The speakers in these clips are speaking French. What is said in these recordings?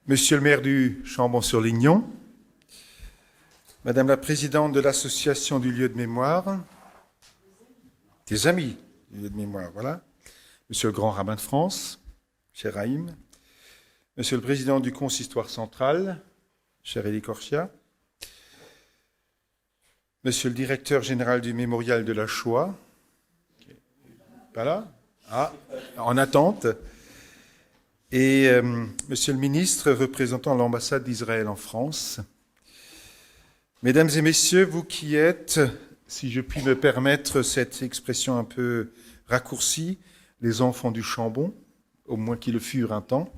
Monsieur le maire du Chambon-sur-Lignon, Madame la présidente de l'association du lieu de mémoire, des amis du lieu de mémoire, voilà, Monsieur le grand rabbin de France, cher Haïm, Monsieur le président du consistoire central, cher Élie Korchia, Monsieur le directeur général du mémorial de la Shoah, pas là, en attente, et Monsieur le ministre représentant l'ambassade d'Israël en France. Mesdames et messieurs, vous qui êtes, si je puis me permettre cette expression un peu raccourcie, les enfants du Chambon, au moins qui le furent un temps,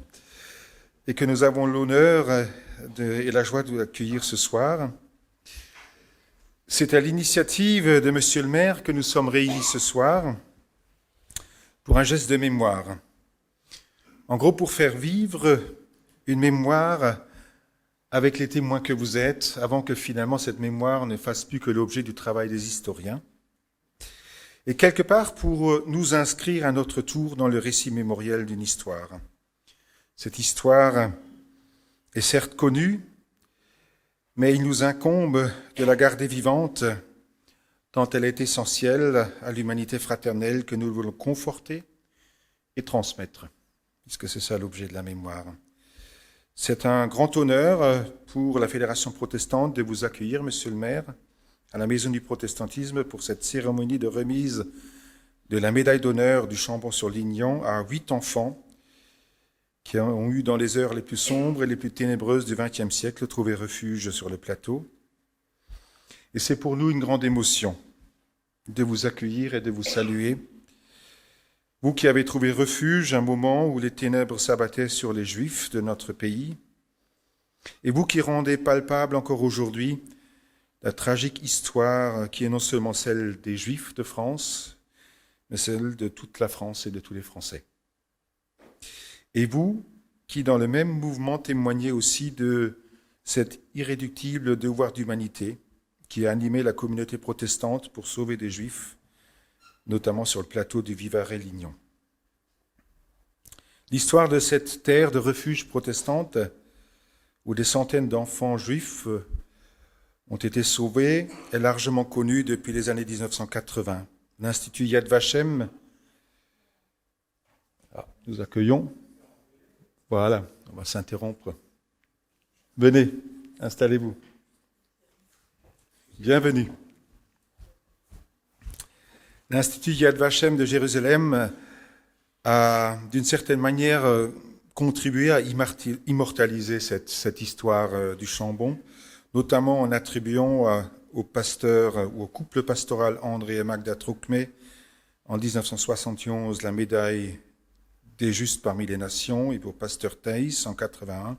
et que nous avons l'honneur et la joie de vous accueillir ce soir. C'est à l'initiative de Monsieur le maire que nous sommes réunis ce soir pour un geste de mémoire. En gros, pour faire vivre une mémoire avec les témoins que vous êtes, avant que finalement cette mémoire ne fasse plus que l'objet du travail des historiens. Et quelque part pour nous inscrire à notre tour dans le récit mémoriel d'une histoire. Cette histoire est certes connue, mais il nous incombe de la garder vivante, tant elle est essentielle à l'humanité fraternelle que nous voulons conforter et transmettre, puisque c'est ça l'objet de la mémoire. C'est un grand honneur pour la Fédération protestante de vous accueillir, Monsieur le maire, à la Maison du protestantisme pour cette cérémonie de remise de la médaille d'honneur du Chambon-sur-Lignon à 8 enfants qui ont eu dans les heures les plus sombres et les plus ténébreuses du XXe siècle trouvé refuge sur le plateau. Et c'est pour nous une grande émotion de vous accueillir et de vous saluer. Vous qui avez trouvé refuge un moment où les ténèbres s'abattaient sur les Juifs de notre pays, et vous qui rendez palpable encore aujourd'hui la tragique histoire qui est non seulement celle des Juifs de France, mais celle de toute la France et de tous les Français. Et vous qui, dans le même mouvement, témoignez aussi de cet irréductible devoir d'humanité qui a animé la communauté protestante pour sauver des Juifs, notamment sur le plateau du Vivarais-Lignon. L'histoire de cette terre de refuge protestante, où des centaines d'enfants juifs ont été sauvés, est largement connue depuis les années 1980. L'Institut Yad Vashem, nous accueillons. Voilà, on va s'interrompre. Venez, installez-vous. Bienvenue. L'Institut Yad Vashem de Jérusalem a, d'une certaine manière, contribué à immortaliser cette histoire du Chambon, notamment en attribuant au pasteur ou au couple pastoral André et Magda Troukmé en 1971 la médaille des justes parmi les nations et au pasteur Thaïs en 81,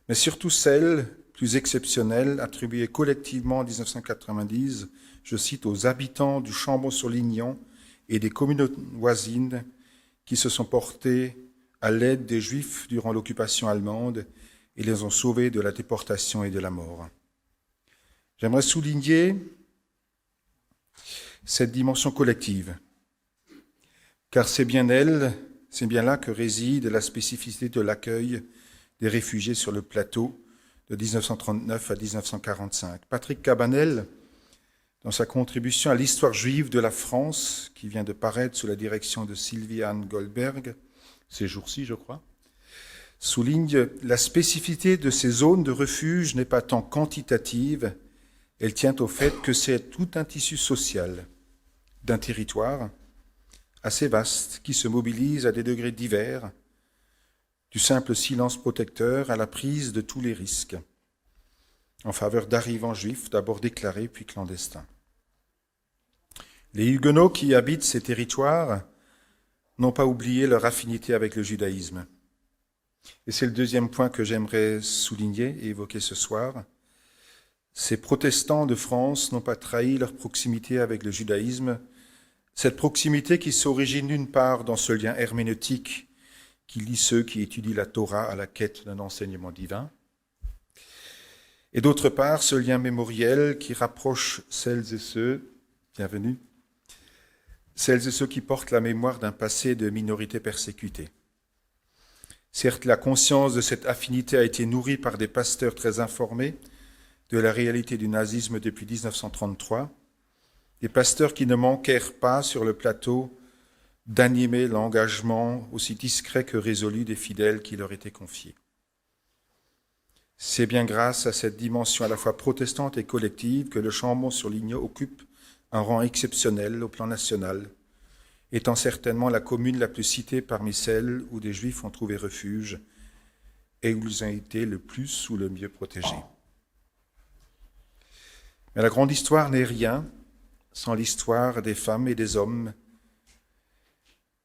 mais surtout celle, plus exceptionnelle, attribuée collectivement en 1990, je cite, aux habitants du Chambon-sur-Lignon et des communes voisines qui se sont portés à l'aide des Juifs durant l'occupation allemande et les ont sauvés de la déportation et de la mort. J'aimerais souligner cette dimension collective, car c'est bien là que réside la spécificité de l'accueil des réfugiés sur le plateau de 1939 à 1945. Patrick Cabanel, dans sa contribution à l'histoire juive de la France, qui vient de paraître sous la direction de Sylvie-Anne Goldberg, ces jours-ci, je crois, souligne la spécificité de ces zones de refuge n'est pas tant quantitative, elle tient au fait que c'est tout un tissu social d'un territoire assez vaste qui se mobilise à des degrés divers, du simple silence protecteur à la prise de tous les risques, en faveur d'arrivants juifs, d'abord déclarés puis clandestins. Les Huguenots qui habitent ces territoires n'ont pas oublié leur affinité avec le judaïsme. Et c'est le deuxième point que j'aimerais souligner et évoquer ce soir. Ces protestants de France n'ont pas trahi leur proximité avec le judaïsme, cette proximité qui s'origine d'une part dans ce lien herméneutique qui lie ceux qui étudient la Torah à la quête d'un enseignement divin, et d'autre part ce lien mémoriel qui rapproche celles et ceux, bienvenue, celles et ceux qui portent la mémoire d'un passé de minorité persécutée. Certes, la conscience de cette affinité a été nourrie par des pasteurs très informés de la réalité du nazisme depuis 1933, des pasteurs qui ne manquèrent pas sur le plateau d'animer l'engagement aussi discret que résolu des fidèles qui leur étaient confiés. C'est bien grâce à cette dimension à la fois protestante et collective que le Chambon-sur-Lignon occupe un rang exceptionnel au plan national, étant certainement la commune la plus citée parmi celles où des Juifs ont trouvé refuge et où ils ont été le plus ou le mieux protégés. Mais la grande histoire n'est rien sans l'histoire des femmes et des hommes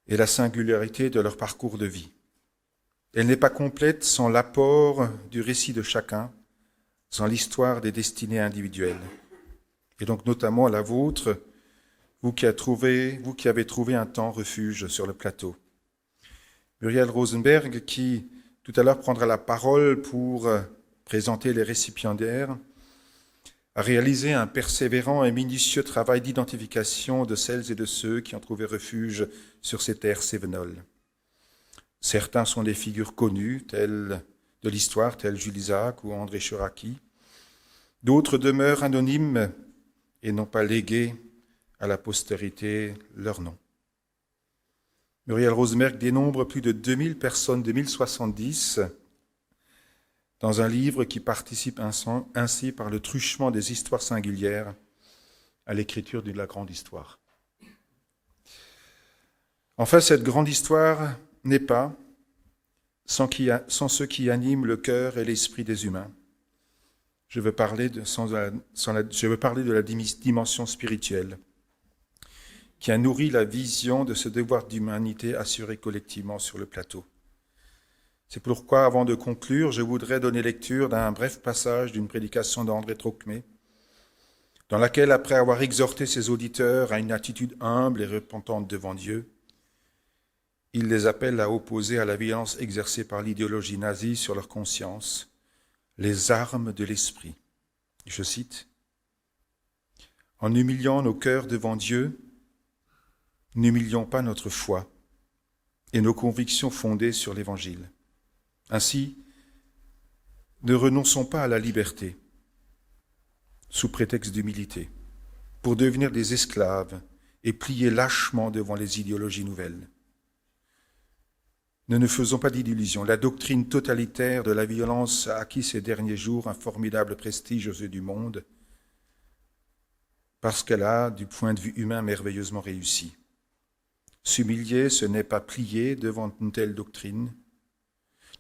et la singularité de leur parcours de vie. Elle n'est pas complète sans l'apport du récit de chacun, sans l'histoire des destinées individuelles. Et donc notamment la vôtre, vous qui avez trouvé un temps refuge sur le plateau. Muriel Rosenberg, qui tout à l'heure prendra la parole pour présenter les récipiendaires, a réalisé un persévérant et minutieux travail d'identification de celles et de ceux qui ont trouvé refuge sur ces terres cévenoles. Certains sont des figures connues, telles de l'histoire, telles Jules Isaac ou André Chouraki. D'autres demeurent anonymes et n'ont pas légué à la postérité leur nom. Muriel Rosenberg dénombre plus de 2000 personnes, 2070, dans un livre qui participe ainsi par le truchement des histoires singulières à l'écriture de la grande histoire. Enfin, cette grande histoire n'est pas sans ce qui anime le cœur et l'esprit des humains. Je veux parler de la dimension spirituelle qui a nourri la vision de ce devoir d'humanité assuré collectivement sur le plateau. C'est pourquoi, avant de conclure, je voudrais donner lecture d'un bref passage d'une prédication d'André Trocmé, dans laquelle, après avoir exhorté ses auditeurs à une attitude humble et repentante devant Dieu, il les appelle à opposer à la violence exercée par l'idéologie nazie sur leur conscience les armes de l'esprit. Je cite, « En humiliant nos cœurs devant Dieu, n'humilions pas notre foi et nos convictions fondées sur l'Évangile. Ainsi, ne renonçons pas à la liberté, sous prétexte d'humilité, pour devenir des esclaves et plier lâchement devant les idéologies nouvelles. Ne nous faisons pas d'illusions. La doctrine totalitaire de la violence a acquis ces derniers jours un formidable prestige aux yeux du monde parce qu'elle a, du point de vue humain, merveilleusement réussi. S'humilier, ce n'est pas plier devant une telle doctrine.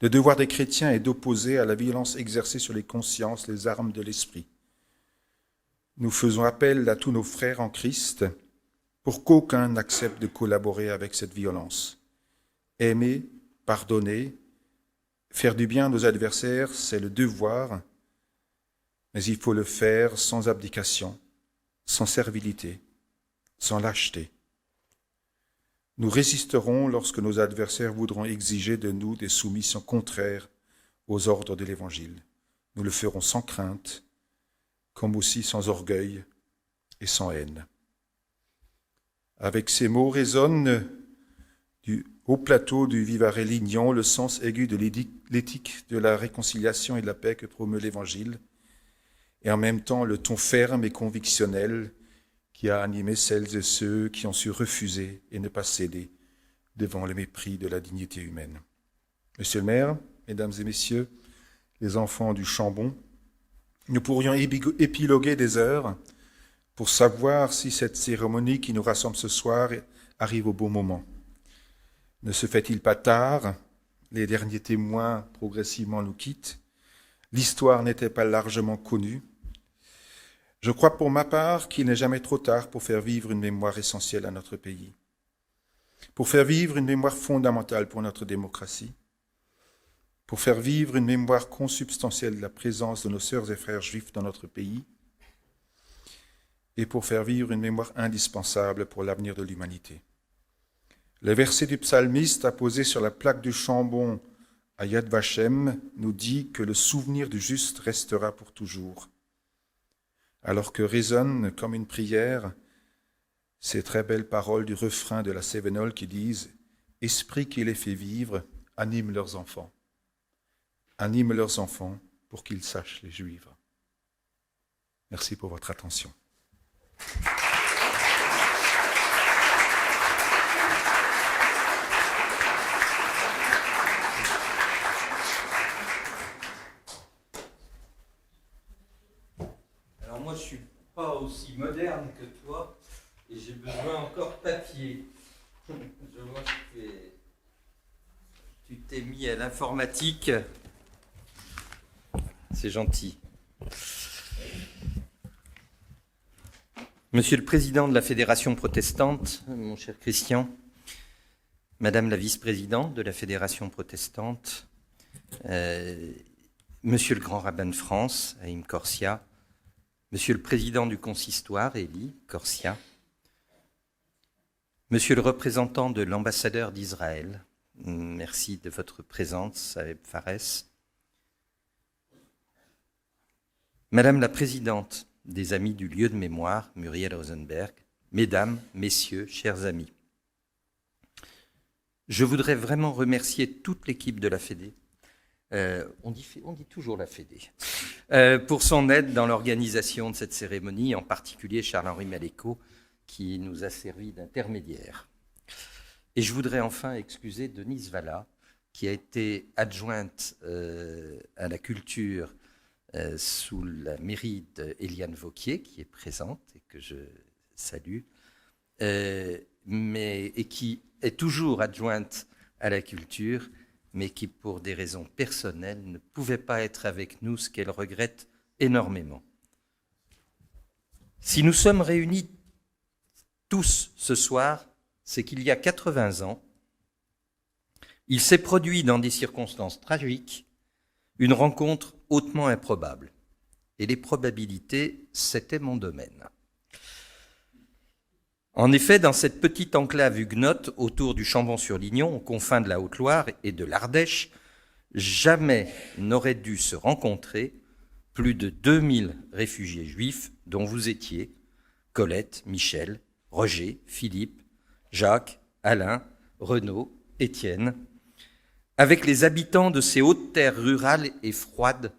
Le devoir des chrétiens est d'opposer à la violence exercée sur les consciences les armes de l'esprit. Nous faisons appel à tous nos frères en Christ pour qu'aucun n'accepte de collaborer avec cette violence. Aimer, pardonner, faire du bien à nos adversaires, c'est le devoir, mais il faut le faire sans abdication, sans servilité, sans lâcheté. Nous résisterons lorsque nos adversaires voudront exiger de nous des soumissions contraires aux ordres de l'Évangile. Nous le ferons sans crainte, comme aussi sans orgueil et sans haine. Avec ces mots résonne au plateau du Vivarais Lignon le sens aigu de l'éthique de la réconciliation et de la paix que promeut l'Évangile, et en même temps le ton ferme et convictionnel qui a animé celles et ceux qui ont su refuser et ne pas céder devant le mépris de la dignité humaine. Monsieur le maire, mesdames et messieurs, les enfants du Chambon, nous pourrions épiloguer des heures pour savoir si cette cérémonie qui nous rassemble ce soir arrive au bon moment. Ne se fait-il pas tard? Les derniers témoins progressivement nous quittent. L'histoire n'était pas largement connue. Je crois pour ma part qu'il n'est jamais trop tard pour faire vivre une mémoire essentielle à notre pays, pour faire vivre une mémoire fondamentale pour notre démocratie, pour faire vivre une mémoire consubstantielle de la présence de nos sœurs et frères juifs dans notre pays, et pour faire vivre une mémoire indispensable pour l'avenir de l'humanité. Le verset du psalmiste apposé sur la plaque du Chambon à Yad Vashem nous dit que le souvenir du juste restera pour toujours. Alors que résonnent comme une prière ces très belles paroles du refrain de la Cévenole qui disent « Esprit qui les fait vivre, animent leurs enfants pour qu'ils sachent les vivre. Merci pour votre attention. Alors moi, je ne suis pas aussi moderne que toi et j'ai besoin encore de papier. Je vois que tu t'es mis à l'informatique. C'est gentil. Monsieur le Président de la Fédération protestante, mon cher Christian, Madame la Vice-présidente de la Fédération protestante, Monsieur le Grand Rabbin de France, Haïm Corsia, Monsieur le Président du Consistoire, Élie Corsia, Monsieur le représentant de l'ambassadeur d'Israël, merci de votre présence, Saeb Fares, Madame la Présidente des Amis du lieu de mémoire, Muriel Rosenberg, Mesdames, Messieurs, chers amis, je voudrais vraiment remercier toute l'équipe de la Fédé. On dit toujours la Fédé, pour son aide dans l'organisation de cette cérémonie, en particulier Charles-Henri Maléco, qui nous a servi d'intermédiaire. Et je voudrais enfin excuser Denise Valla, qui a été adjointe à la culture sous la mairie d'Éliane Vauquier, qui est présente et que je salue, et qui est toujours adjointe à la culture, mais qui, pour des raisons personnelles, ne pouvait pas être avec nous, ce qu'elle regrette énormément. Si nous sommes réunis tous ce soir, c'est qu'il y a 80 ans, il s'est produit dans des circonstances tragiques une rencontre hautement improbable. Et les probabilités, c'était mon domaine. En effet, dans cette petite enclave huguenote autour du Chambon-sur-Lignon, aux confins de la Haute-Loire et de l'Ardèche, jamais n'auraient dû se rencontrer plus de 2000 réfugiés juifs dont vous étiez, Colette, Michel, Roger, Philippe, Jacques, Alain, Renaud, Étienne, avec les habitants de ces hautes terres rurales et froides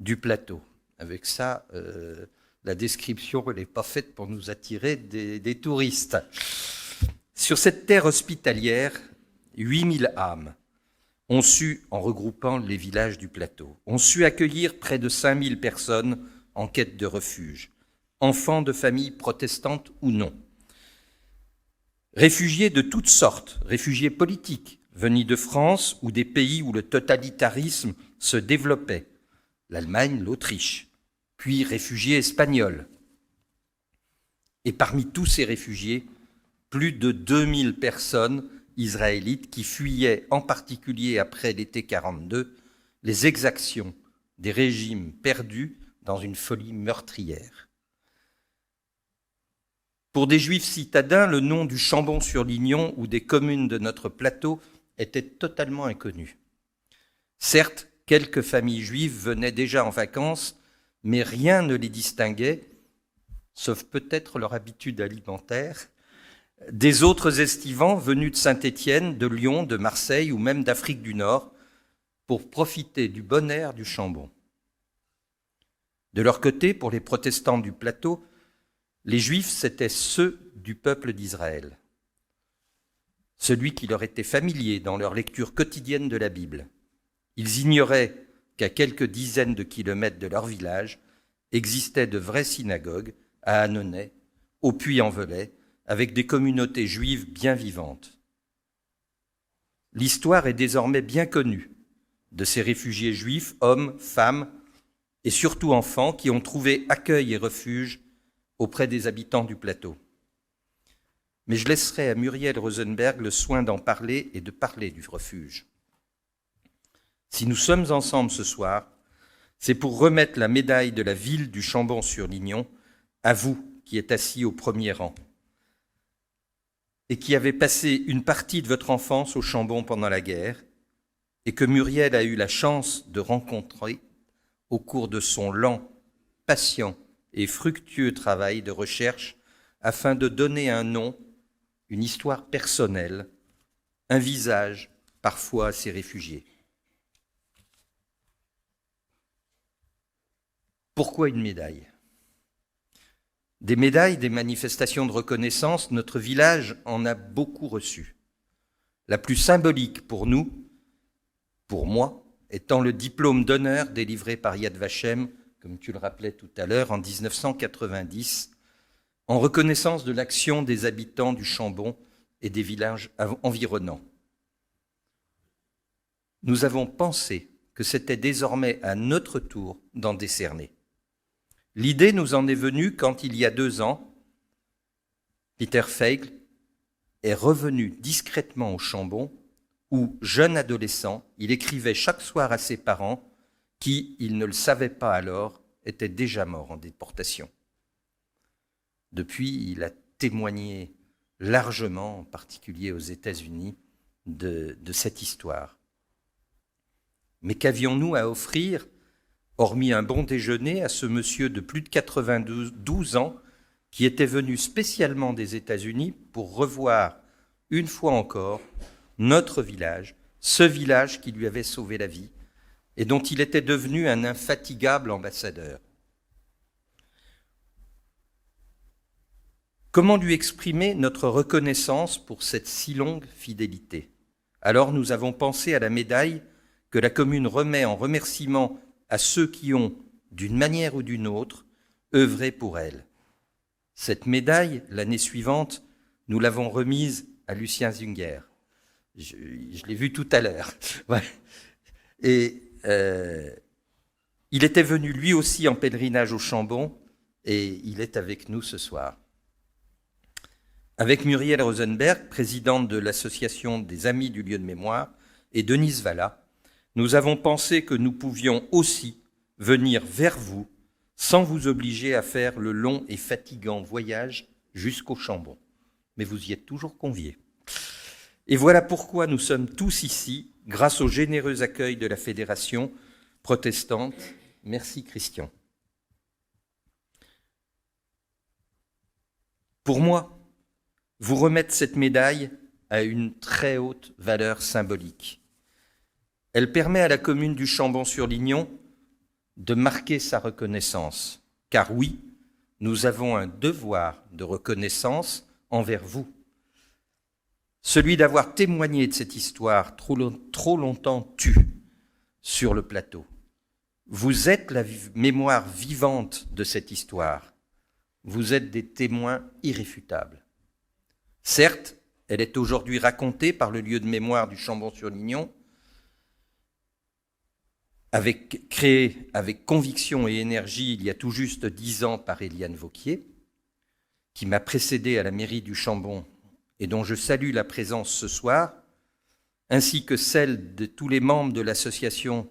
du plateau. Avec ça, la description n'est pas faite pour nous attirer des touristes. Sur cette terre hospitalière, 8000 âmes ont su, en regroupant les villages du plateau, ont su accueillir près de 5000 personnes en quête de refuge, enfants de familles protestantes ou non. Réfugiés de toutes sortes, réfugiés politiques, venus de France ou des pays où le totalitarisme se développait, l'Allemagne, l'Autriche, puis réfugiés espagnols. Et parmi tous ces réfugiés, plus de 2000 personnes israélites qui fuyaient, en particulier après l'été 42, les exactions des régimes perdus dans une folie meurtrière. Pour des Juifs citadins, le nom du Chambon-sur-Lignon ou des communes de notre plateau était totalement inconnu. Certes, quelques familles juives venaient déjà en vacances, mais rien ne les distinguait, sauf peut-être leur habitude alimentaire, des autres estivants venus de Saint-Étienne, de Lyon, de Marseille ou même d'Afrique du Nord pour profiter du bon air du Chambon. De leur côté, pour les protestants du plateau, les Juifs, c'étaient ceux du peuple d'Israël, celui qui leur était familier dans leur lecture quotidienne de la Bible. Ils ignoraient qu'à quelques dizaines de kilomètres de leur village existaient de vraies synagogues à Annonay, au Puy-en-Velay, avec des communautés juives bien vivantes. L'histoire est désormais bien connue de ces réfugiés juifs, hommes, femmes et surtout enfants qui ont trouvé accueil et refuge auprès des habitants du plateau. Mais je laisserai à Muriel Rosenberg le soin d'en parler et de parler du refuge. Si nous sommes ensemble ce soir, c'est pour remettre la médaille de la ville du Chambon-sur-Lignon à vous qui êtes assis au premier rang et qui avez passé une partie de votre enfance au Chambon pendant la guerre et que Muriel a eu la chance de rencontrer au cours de son lent, patient et fructueux travail de recherche afin de donner un nom, une histoire personnelle, un visage parfois à ces réfugiés. Pourquoi une médaille ? Des médailles, des manifestations de reconnaissance, notre village en a beaucoup reçu. La plus symbolique pour nous, pour moi, étant le diplôme d'honneur délivré par Yad Vashem, comme tu le rappelais tout à l'heure, en 1990, en reconnaissance de l'action des habitants du Chambon et des villages environnants. Nous avons pensé que c'était désormais à notre tour d'en décerner. L'idée nous en est venue quand, il y a 2 ans, Peter Feigl est revenu discrètement au Chambon, où, jeune adolescent, il écrivait chaque soir à ses parents qui, il ne le savait pas alors, étaient déjà morts en déportation. Depuis, il a témoigné largement, en particulier aux États-Unis, de cette histoire. Mais qu'avions-nous à offrir, hormis un bon déjeuner, à ce monsieur de plus de 92 ans qui était venu spécialement des États-Unis pour revoir une fois encore notre village, ce village qui lui avait sauvé la vie et dont il était devenu un infatigable ambassadeur. Comment lui exprimer notre reconnaissance pour cette si longue fidélité ? Alors nous avons pensé à la médaille que la commune remet en remerciement à ceux qui ont, d'une manière ou d'une autre, œuvré pour elle. Cette médaille, l'année suivante, nous l'avons remise à Lucien Zunger. Je l'ai vu tout à l'heure. Ouais. Et il était venu lui aussi en pèlerinage au Chambon et il est avec nous ce soir. Avec Muriel Rosenberg, présidente de l'Association des Amis du lieu de mémoire, et Denise Valla, nous avons pensé que nous pouvions aussi venir vers vous sans vous obliger à faire le long et fatigant voyage jusqu'au Chambon. Mais vous y êtes toujours conviés. Et voilà pourquoi nous sommes tous ici, grâce au généreux accueil de la Fédération protestante. Merci Christian. Pour moi, vous remettre cette médaille a une très haute valeur symbolique. Elle permet à la commune du Chambon-sur-Lignon de marquer sa reconnaissance. Car oui, nous avons un devoir de reconnaissance envers vous. Celui d'avoir témoigné de cette histoire trop longtemps tue sur le plateau. Vous êtes la mémoire vivante de cette histoire. Vous êtes des témoins irréfutables. Certes, elle est aujourd'hui racontée par le lieu de mémoire du Chambon-sur-Lignon, créé avec conviction et énergie il y a tout juste 10 ans par Éliane Vauquier, qui m'a précédé à la mairie du Chambon et dont je salue la présence ce soir, ainsi que celle de tous les membres de l'association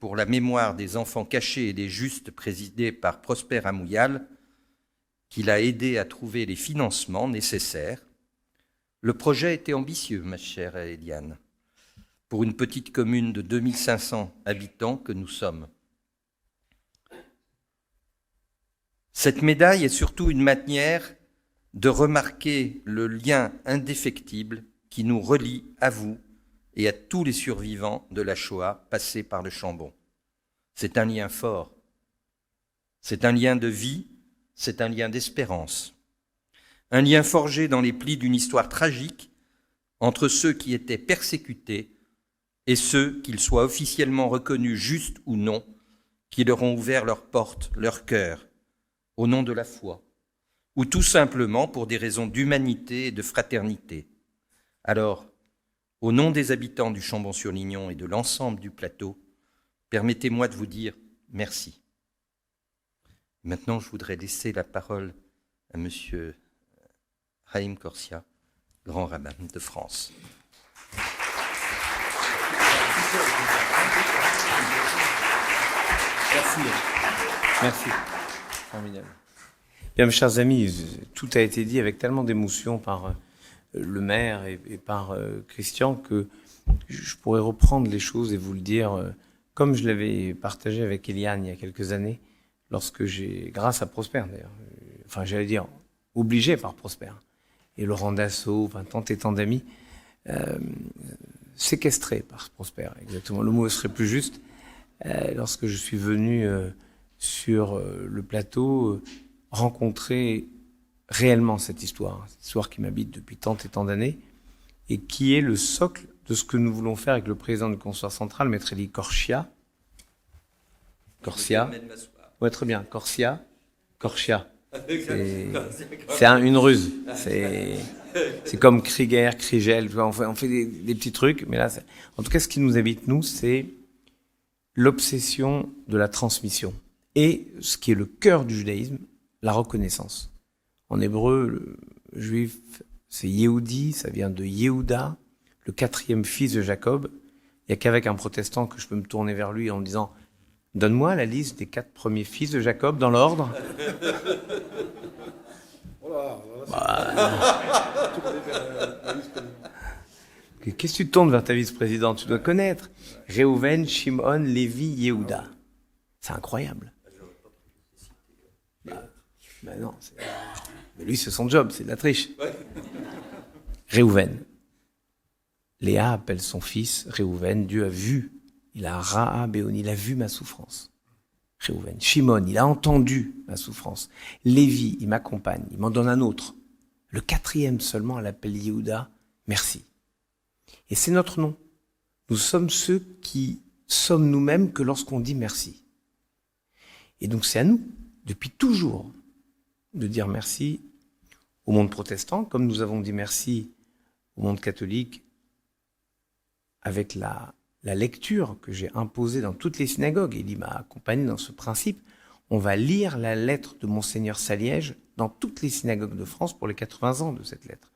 pour la mémoire des enfants cachés et des justes présidée par Prosper Amouyal, qui l'a aidé à trouver les financements nécessaires. Le projet était ambitieux, ma chère Éliane, pour une petite commune de 2500 habitants que nous sommes. Cette médaille est surtout une manière de remarquer le lien indéfectible qui nous relie à vous et à tous les survivants de la Shoah passés par le Chambon. C'est un lien fort, c'est un lien de vie, c'est un lien d'espérance, un lien forgé dans les plis d'une histoire tragique entre ceux qui étaient persécutés et ceux, qu'ils soient officiellement reconnus justes ou non, qui leur ont ouvert leurs portes, leur cœur, au nom de la foi, ou tout simplement pour des raisons d'humanité et de fraternité. Alors, au nom des habitants du Chambon-sur-Lignon et de l'ensemble du plateau, permettez-moi de vous dire merci. Maintenant, je voudrais laisser la parole à M. Haïm Korsia, grand rabbin de France. Merci. Formidable. Bien, mes chers amis, tout a été dit avec tellement d'émotion par le maire et par Christian que je pourrais reprendre les choses et vous le dire comme je l'avais partagé avec Eliane il y a quelques années, lorsque j'ai, grâce à Prosper d'ailleurs, enfin j'allais dire obligé par Prosper, et Laurent Dassault, enfin tant et tant d'amis, séquestré par Prosper, exactement. Le mot serait plus juste. Lorsque je suis venu sur le plateau, rencontrer réellement cette histoire qui m'habite depuis tant et tant d'années, et qui est le socle de ce que nous voulons faire avec le président du Consistoire central, Maître Élie Corsia. Ouais, très bien. Corsia. C'est une ruse. C'est comme Krieger, Krigel. On fait des petits trucs, mais là, en tout cas, ce qui nous habite, nous, c'est l'obsession de la transmission. Et ce qui est le cœur du judaïsme, la reconnaissance. En hébreu, le juif, c'est Yehudi, ça vient de Yehuda, le 4e fils de Jacob. Il n'y a qu'avec un protestant que je peux me tourner vers lui en me disant « Donne-moi la liste des 4 premiers fils de Jacob dans l'ordre. » Qu'est-ce que tu tournes vers ta vice-présidente? Tu dois connaître. Réhouven, Shimon, Lévi, Yehuda. C'est incroyable. Non, mais lui, c'est son job, c'est de la triche. Réhouven. Léa appelle son fils Réhouven. Dieu a vu. Il a Ra'a Béoni. Il a vu ma souffrance. Réhouven. Shimon, il a entendu ma souffrance. Lévi, il m'accompagne. Il m'en donne un autre. Le 4e seulement, elle appelle Yehuda. Merci. Et c'est notre nom. Nous sommes ceux qui sommes nous-mêmes que lorsqu'on dit merci. Et donc c'est à nous, depuis toujours, de dire merci au monde protestant, comme nous avons dit merci au monde catholique, avec la lecture que j'ai imposée dans toutes les synagogues. Et il m'a accompagné dans ce principe. On va lire la lettre de Monseigneur Saliège dans toutes les synagogues de France pour les 80 ans de cette lettre.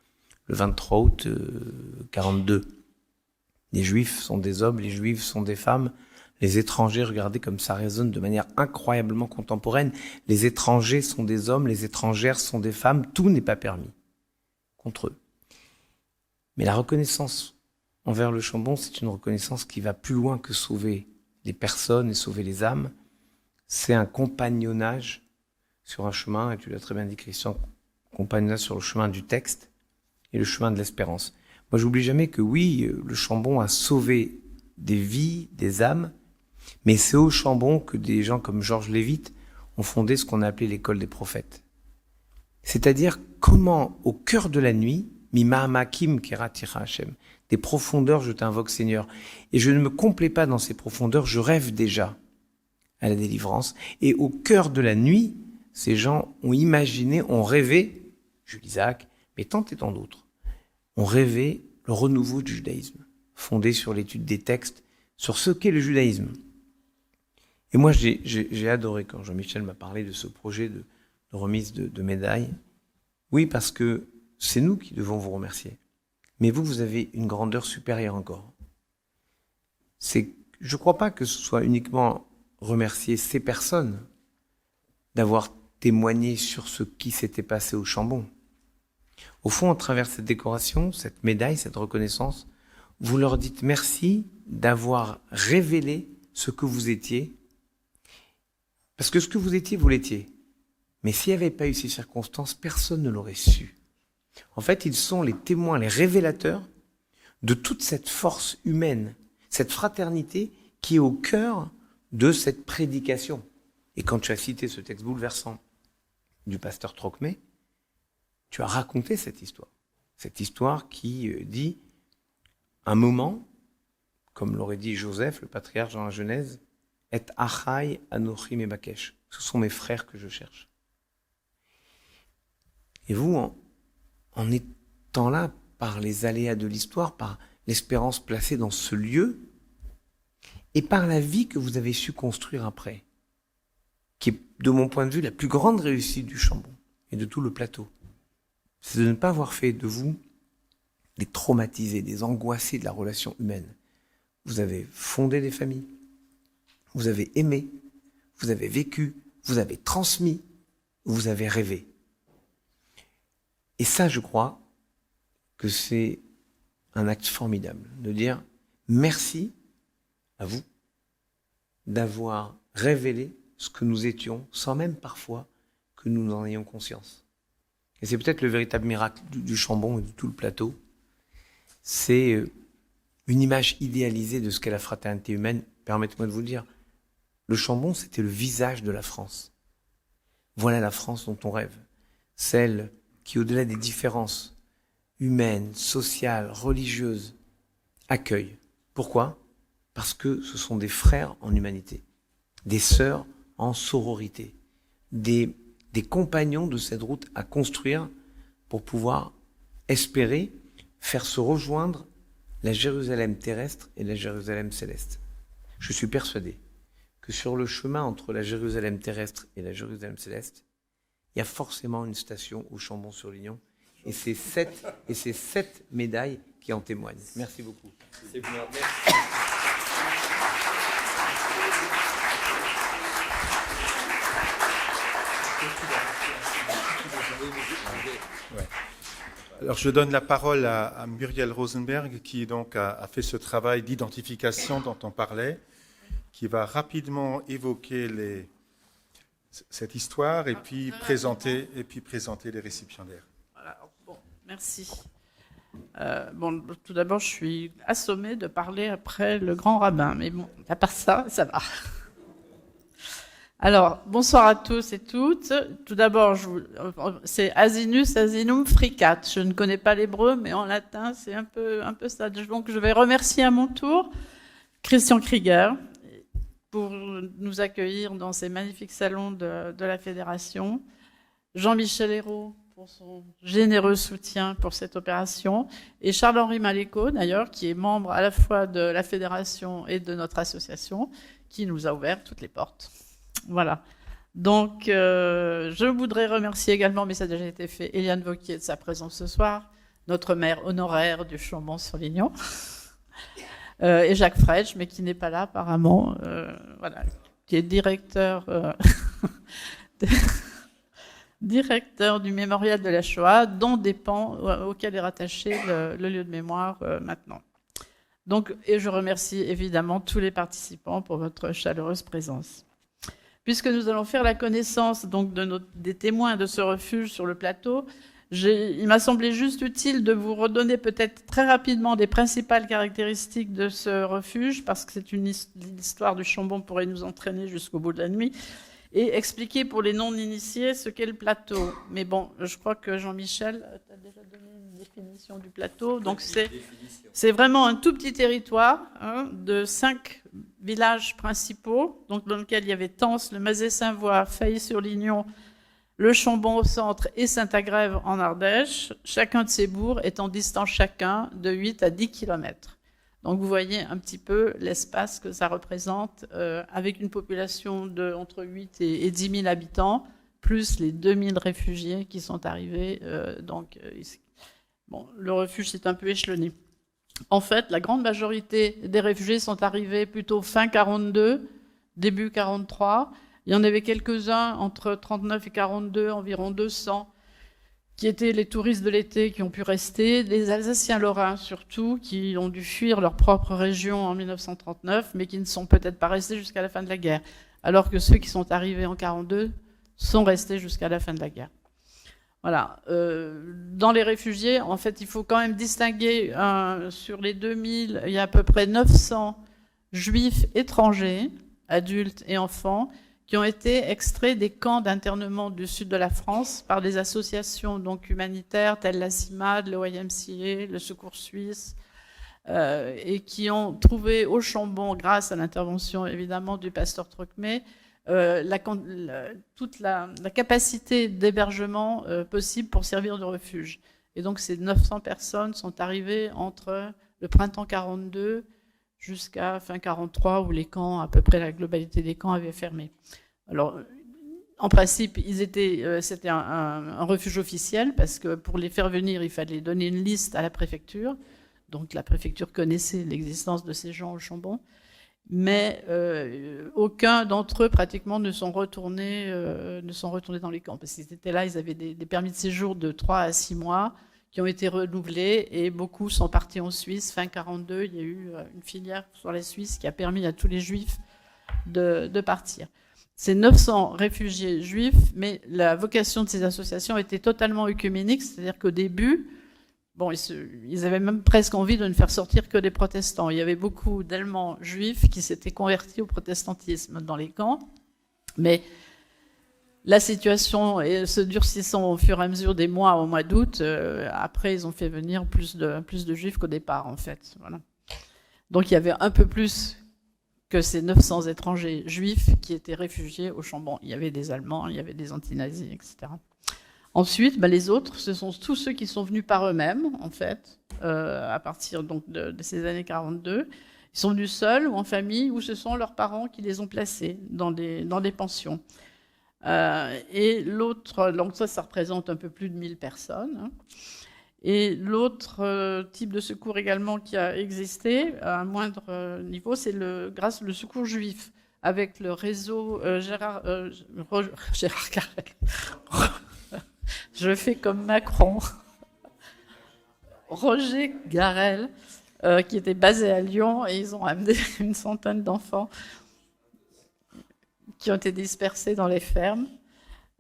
Le 23 août 42. Les Juifs sont des hommes, les Juifs sont des femmes. Les étrangers, regardez comme ça résonne de manière incroyablement contemporaine. Les étrangers sont des hommes, les étrangères sont des femmes. Tout n'est pas permis contre eux. Mais la reconnaissance envers le Chambon, c'est une reconnaissance qui va plus loin que sauver les personnes et sauver les âmes. C'est un compagnonnage sur un chemin, et tu l'as très bien dit Christian, compagnonnage sur le chemin du texte et le chemin de l'espérance. Moi, j'oublie jamais que oui, le Chambon a sauvé des vies, des âmes, mais c'est au Chambon que des gens comme Georges Lévite ont fondé ce qu'on a appelé l'école des prophètes. C'est-à-dire comment, au cœur de la nuit, Mima'amakim Keratira Hashem, des profondeurs, je t'invoque Seigneur. Et je ne me complais pas dans ces profondeurs, je rêve déjà à la délivrance. Et au cœur de la nuit, ces gens ont imaginé, ont rêvé, Jules Isaac, mais tant et tant d'autres, ont rêvé le renouveau du judaïsme, fondé sur l'étude des textes, sur ce qu'est le judaïsme. Et moi, j'ai adoré quand Jean-Michel m'a parlé de ce projet de remise de médailles. Oui, parce que c'est nous qui devons vous remercier. Mais vous avez une grandeur supérieure encore. Je ne crois pas que ce soit uniquement remercier ces personnes d'avoir témoigné sur ce qui s'était passé au Chambon. Au fond, à travers cette décoration, cette médaille, cette reconnaissance, vous leur dites merci d'avoir révélé ce que vous étiez. Parce que ce que vous étiez, vous l'étiez. Mais s'il n'y avait pas eu ces circonstances, personne ne l'aurait su. En fait, ils sont les témoins, les révélateurs de toute cette force humaine, cette fraternité qui est au cœur de cette prédication. Et quand tu as cité ce texte bouleversant du pasteur Trocmé, tu as raconté cette histoire qui dit un moment, comme l'aurait dit Joseph, le patriarche dans la Genèse, « Et achai anochi mebakesh » ce sont mes frères que je cherche. Et vous, en étant là par les aléas de l'histoire, par l'espérance placée dans ce lieu, et par la vie que vous avez su construire après, qui est, de mon point de vue, la plus grande réussite du Chambon et de tout le plateau, c'est de ne pas avoir fait de vous des traumatisés, des angoissés de la relation humaine. Vous avez fondé des familles, vous avez aimé, vous avez vécu, vous avez transmis, vous avez rêvé. Et ça, je crois que c'est un acte formidable de dire merci à vous d'avoir révélé ce que nous étions, sans même parfois que nous en ayons conscience. Et c'est peut-être le véritable miracle du Chambon et de tout le plateau, c'est une image idéalisée de ce qu'est la fraternité humaine. Permettez-moi de vous le dire, le Chambon, c'était le visage de la France. Voilà la France dont on rêve. Celle qui, au-delà des différences humaines, sociales, religieuses, accueille. Pourquoi ? Parce que ce sont des frères en humanité, des sœurs en sororité, des compagnons de cette route à construire pour pouvoir espérer faire se rejoindre la Jérusalem terrestre et la Jérusalem céleste. Je suis persuadé que sur le chemin entre la Jérusalem terrestre et la Jérusalem céleste, il y a forcément une station au Chambon-sur-Lignon, et c'est cette médaille qui en témoigne. Merci beaucoup. C'est bien. Ouais. Alors je donne la parole à Muriel Rosenberg qui donc a fait ce travail d'identification dont on parlait, qui va rapidement évoquer cette histoire et puis présenter les récipiendaires. Voilà. Bon, merci. Tout d'abord, je suis assommée de parler après le grand rabbin, mais bon, à part ça, ça va. Alors, bonsoir à tous et toutes. Tout d'abord, c'est Asinus Asinum Fricat. Je ne connais pas l'hébreu, mais en latin, c'est un peu ça. Donc, je vais remercier à mon tour Christian Krieger pour nous accueillir dans ces magnifiques salons de la Fédération. Jean-Michel Hérault pour son généreux soutien pour cette opération. Et Charles-Henri Maléco, d'ailleurs, qui est membre à la fois de la Fédération et de notre association, qui nous a ouvert toutes les portes. Voilà. Donc, je voudrais remercier également, mais ça a déjà été fait, Eliane Vauquier de sa présence ce soir, notre maire honoraire du Chambon-sur-Lignon, et Jacques Fredge, mais qui n'est pas là apparemment, voilà, qui est directeur du mémorial de la Shoah, dont dépend, auquel est rattaché le lieu de mémoire maintenant. Donc, et je remercie évidemment tous les participants pour votre chaleureuse présence. Puisque nous allons faire la connaissance donc des témoins de ce refuge sur le plateau, il m'a semblé juste utile de vous redonner peut-être très rapidement les principales caractéristiques de ce refuge, parce que l'histoire du Chambon pourrait nous entraîner jusqu'au bout de la nuit, et expliquer pour les non-initiés ce qu'est le plateau. Mais bon, je crois que Jean-Michel t'a déjà donné une définition du plateau. Donc c'est vraiment un tout petit territoire de 5 villages principaux, donc dans lequel il y avait Tence, le Mazet-Saint-Voix, Failly-sur-Lignon, le Chambon au centre et Saint-Agrève en Ardèche, chacun de ces bourgs étant distant chacun de 8 à 10 km. Donc vous voyez un petit peu l'espace que ça représente avec une population de entre 8 et 10 000 habitants, plus les 2000 réfugiés qui sont arrivés. Le refuge s'est un peu échelonné. En fait, la grande majorité des réfugiés sont arrivés plutôt fin 42, début 43. Il y en avait quelques-uns entre 39 et 42, environ 200, qui étaient les touristes de l'été qui ont pu rester, les Alsaciens lorrains surtout, qui ont dû fuir leur propre région en 1939, mais qui ne sont peut-être pas restés jusqu'à la fin de la guerre, alors que ceux qui sont arrivés en 42 sont restés jusqu'à la fin de la guerre. Voilà. Dans les réfugiés, en fait, il faut quand même distinguer, sur les 2000, il y a à peu près 900 juifs étrangers, adultes et enfants, qui ont été extraits des camps d'internement du sud de la France par des associations donc humanitaires telles la CIMAD, le YMCA, le Secours Suisse, et qui ont trouvé au Chambon, grâce à l'intervention évidemment du pasteur Trocmé, toute la capacité d'hébergement possible pour servir de refuge. Et donc ces 900 personnes sont arrivées entre le printemps 42 jusqu'à fin 43, où les camps, à peu près la globalité des camps, avaient fermé. Alors, en principe, c'était un refuge officiel, parce que pour les faire venir, il fallait donner une liste à la préfecture. Donc la préfecture connaissait l'existence de ces gens au Chambon. Mais aucun d'entre eux, pratiquement, ne sont retournés dans les camps. Parce qu'ils étaient là, ils avaient des permis de séjour de 3 à 6 mois, qui ont été renouvelés, et beaucoup sont partis en Suisse. Fin 42, il y a eu une filière sur la Suisse qui a permis à tous les Juifs de partir. C'est 900 réfugiés juifs, mais la vocation de ces associations était totalement œcuménique, c'est-à-dire qu'au début, bon, ils avaient même presque envie de ne faire sortir que des protestants. Il y avait beaucoup d'Allemands juifs qui s'étaient convertis au protestantisme dans les camps, mais la situation se durcissant au fur et à mesure des mois, au mois d'août, après ils ont fait venir plus de juifs qu'au départ, en fait. Voilà. Donc il y avait un peu plus que ces 900 étrangers juifs qui étaient réfugiés au Chambon. Il y avait des Allemands, il y avait des antinazis, etc. Ensuite, les autres, ce sont tous ceux qui sont venus par eux-mêmes, en fait, à partir donc de ces années 42. Ils sont venus seuls ou en famille, ou ce sont leurs parents qui les ont placés dans des pensions. Et l'autre, donc ça représente un peu plus de 1000 personnes. Hein. Et l'autre type de secours également qui a existé à un moindre niveau, c'est le secours juif, avec le réseau Gérard Carrel. Je fais comme Macron. Roger Garel, qui était basé à Lyon, et ils ont amené une centaine d'enfants qui ont été dispersés dans les fermes.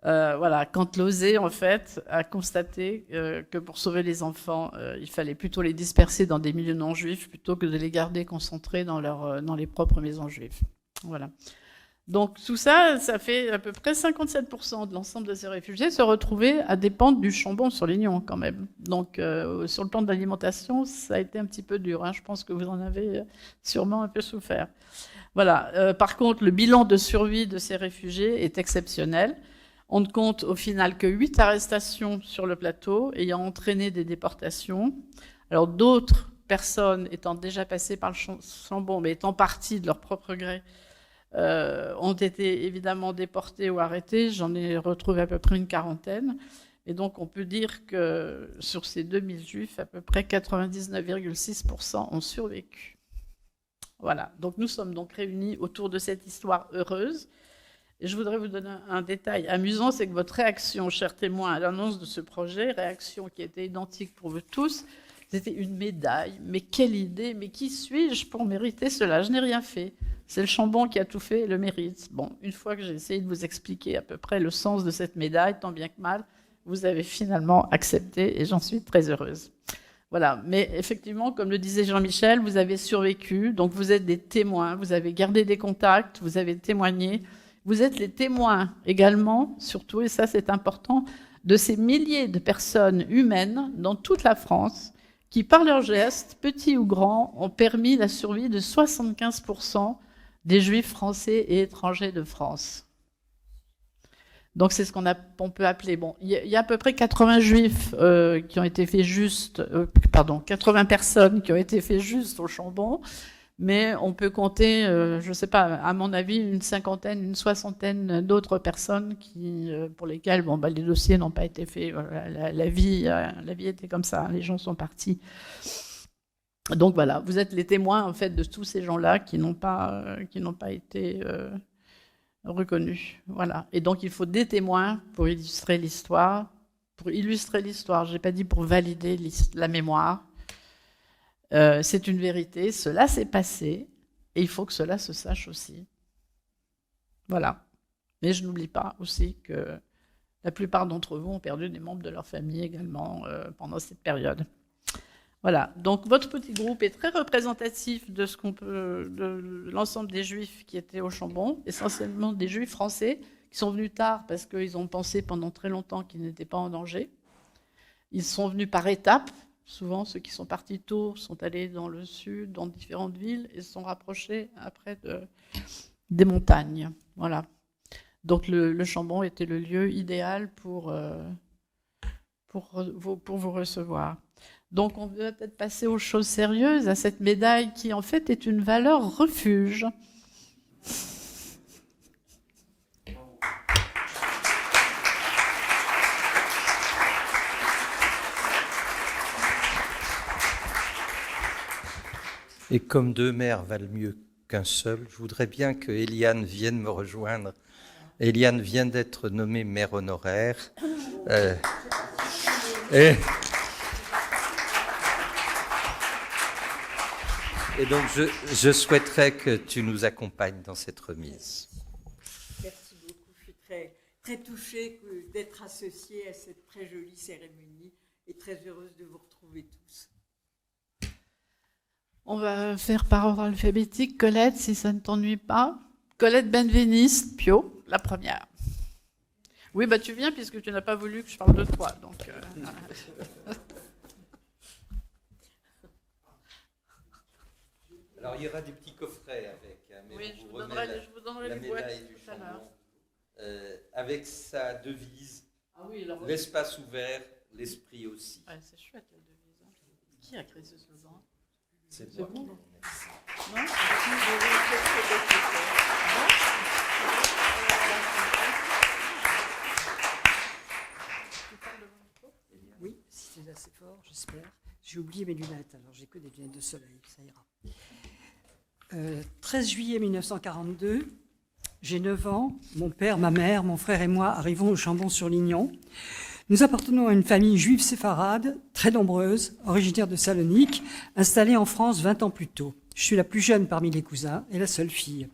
Voilà, quand l'OSE, en fait, a constaté que pour sauver les enfants, il fallait plutôt les disperser dans des milieux non juifs plutôt que de les garder concentrés dans les propres maisons juives. Voilà. Donc tout ça, ça fait à peu près 57% de l'ensemble de ces réfugiés se retrouver à dépendre du Chambon-sur-Lignon quand même. Donc sur le plan de l'alimentation, ça a été un petit peu dur. Hein. Je pense que vous en avez sûrement un peu souffert. Voilà. Par contre, le bilan de survie de ces réfugiés est exceptionnel. On ne compte au final que 8 arrestations sur le plateau ayant entraîné des déportations. Alors d'autres personnes étant déjà passées par le Chambon, mais étant parties de leur propre gré, ont été évidemment déportés ou arrêtés. J'en ai retrouvé à peu près une quarantaine. Et donc, on peut dire que sur ces 2000 juifs, à peu près 99,6% ont survécu. Voilà. Donc, nous sommes donc réunis autour de cette histoire heureuse. Et je voudrais vous donner un détail amusant, c'est que votre réaction, chers témoins, à l'annonce de ce projet, réaction qui était identique pour vous tous, c'était une médaille. Mais quelle idée! Mais qui suis-je pour mériter cela? Je n'ai rien fait. C'est le Chambon qui a tout fait et le mérite. Bon, une fois que j'ai essayé de vous expliquer à peu près le sens de cette médaille, tant bien que mal, vous avez finalement accepté et j'en suis très heureuse. Voilà, mais effectivement, comme le disait Jean-Michel, vous avez survécu, donc vous êtes des témoins, vous avez gardé des contacts, vous avez témoigné. Vous êtes les témoins également, surtout, et ça c'est important, de ces milliers de personnes humaines dans toute la France qui, par leurs gestes, petits ou grands, ont permis la survie de 75% des Juifs français et étrangers de France. Donc c'est ce qu'on peut appeler. Bon, il y a à peu près 80 Juifs qui ont été faits juste, 80 personnes qui ont été faits juste au Chambon, mais on peut compter, je ne sais pas, à mon avis, une cinquantaine, une soixantaine d'autres personnes pour lesquelles, les dossiers n'ont pas été faits. La vie était comme ça, les gens sont partis. Donc voilà, vous êtes les témoins en fait de tous ces gens-là qui n'ont pas été reconnus. Voilà. Et donc il faut des témoins pour illustrer l'histoire. Je n'ai pas dit pour valider la mémoire. C'est une vérité, cela s'est passé, et il faut que cela se sache aussi. Voilà. Mais je n'oublie pas aussi que la plupart d'entre vous ont perdu des membres de leur famille également pendant cette période. Voilà. Donc votre petit groupe est très représentatif de de l'ensemble des Juifs qui étaient au Chambon, essentiellement des Juifs français qui sont venus tard parce qu'ils ont pensé pendant très longtemps qu'ils n'étaient pas en danger. Ils sont venus par étapes. Souvent, ceux qui sont partis tôt sont allés dans le sud, dans différentes villes, et se sont rapprochés après des montagnes. Voilà. Donc le Chambon était le lieu idéal pour vous recevoir. Donc on va peut-être passer aux choses sérieuses, à cette médaille qui en fait est une valeur refuge. Et comme deux mères valent mieux qu'un seul, je voudrais bien que Eliane vienne me rejoindre. Eliane vient d'être nommée mère honoraire. Et donc, je souhaiterais que tu nous accompagnes dans cette remise. Merci beaucoup. Je suis très, très touchée d'être associée à cette très jolie cérémonie et très heureuse de vous retrouver tous. On va faire par ordre alphabétique. Colette, si ça ne t'ennuie pas. Colette Benveniste, Pio, la première. Oui, bah tu viens puisque tu n'as pas voulu que je parle de toi. Donc, Alors, il y aura des petits coffrets avec. Mais oui, on je vous vous remet donnerai la les boîtes médaille du tout à l'heure. chambon, avec sa devise. Ah oui, alors, L'espace ouvert, l'esprit aussi. ouais, c'est chouette la devise. Hein. Qui a créé ce slogan? C'est moi. vous? Non Non. Oui, si c'est assez fort, j'espère. J'ai oublié mes lunettes, alors j'ai que des lunettes de soleil, ça ira. 13 juillet 1942, j'ai 9 ans, mon père, ma mère, mon frère et moi arrivons au Chambon-sur-Lignon. Nous appartenons à une famille juive séfarade, très nombreuse, originaire de Salonique, installée en France 20 ans plus tôt. Je suis la plus jeune parmi les cousins et la seule fille.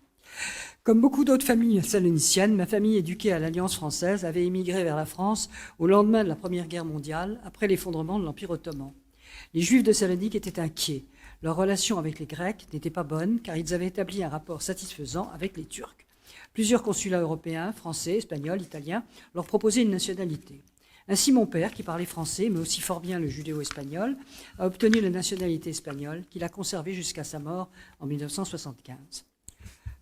Comme beaucoup d'autres familles saloniciennes, ma famille, éduquée à l'Alliance française, avait émigré vers la France au lendemain de la Première Guerre mondiale, après l'effondrement de l'Empire ottoman. Les Juifs de Salonique étaient inquiets. Leur relation avec les Grecs n'était pas bonne, car ils avaient établi un rapport satisfaisant avec les Turcs. Plusieurs consulats européens, français, espagnols, italiens, leur proposaient une nationalité. Ainsi, mon père, qui parlait français, mais aussi fort bien le judéo-espagnol, a obtenu la nationalité espagnole, qu'il a conservée jusqu'à sa mort en 1975.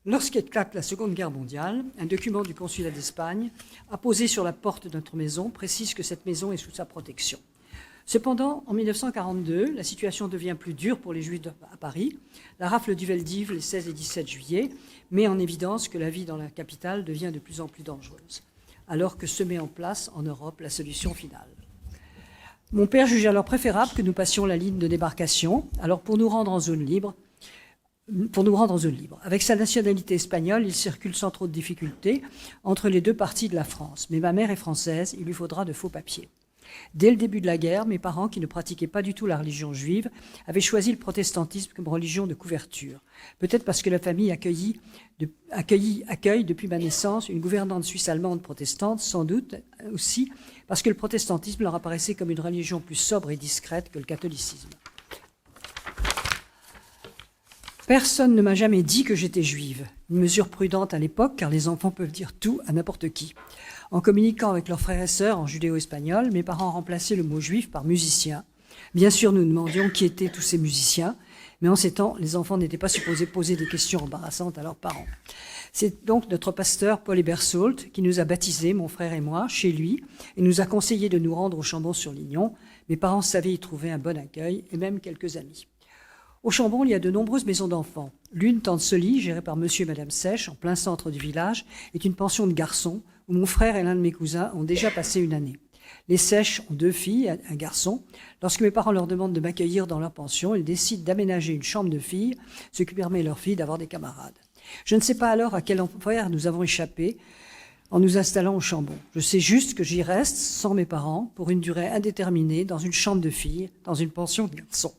Lorsqu'éclate la Seconde Guerre mondiale, un document du consulat d'Espagne, apposé sur la porte de notre maison, précise que cette maison est sous sa protection. Cependant, en 1942, la situation devient plus dure pour les Juifs à Paris. La rafle du Veldiv, les 16 et 17 juillet, met en évidence que la vie dans la capitale devient de plus en plus dangereuse, alors que se met en place en Europe la solution finale. Mon père juge alors préférable que nous passions la ligne de débarcation, alors pour nous rendre en zone libre. Avec sa nationalité espagnole, il circule sans trop de difficultés entre les deux parties de la France. Mais ma mère est française, il lui faudra de faux papiers. Dès le début de la guerre, mes parents, qui ne pratiquaient pas du tout la religion juive, avaient choisi le protestantisme comme religion de couverture. Peut-être parce que la famille accueille depuis ma naissance une gouvernante suisse-allemande protestante, sans doute aussi parce que le protestantisme leur apparaissait comme une religion plus sobre et discrète que le catholicisme. Personne ne m'a jamais dit que j'étais juive. Une mesure prudente à l'époque, car les enfants peuvent dire tout à n'importe qui. En communiquant avec leurs frères et sœurs en judéo-espagnol, mes parents remplaçaient le mot juif par musicien. Bien sûr, nous demandions qui étaient tous ces musiciens, mais en ces temps, les enfants n'étaient pas supposés poser des questions embarrassantes à leurs parents. C'est donc notre pasteur Paul Ebersold qui nous a baptisés, mon frère et moi, chez lui, et nous a conseillé de nous rendre au Chambon-sur-Lignon. Mes parents savaient y trouver un bon accueil et même quelques amis. Au Chambon, il y a de nombreuses maisons d'enfants. L'une, Tante Soli, gérée par monsieur et madame Sèche, en plein centre du village, est une pension de garçons où mon frère et l'un de mes cousins ont déjà passé une année. Les Sèches ont 2 filles, un garçon. Lorsque mes parents leur demandent de m'accueillir dans leur pension, ils décident d'aménager une chambre de filles, ce qui permet à leurs filles d'avoir des camarades. Je ne sais pas alors à quel enfer nous avons échappé en nous installant au Chambon. Je sais juste que j'y reste, sans mes parents, pour une durée indéterminée, dans une chambre de filles, dans une pension de garçons.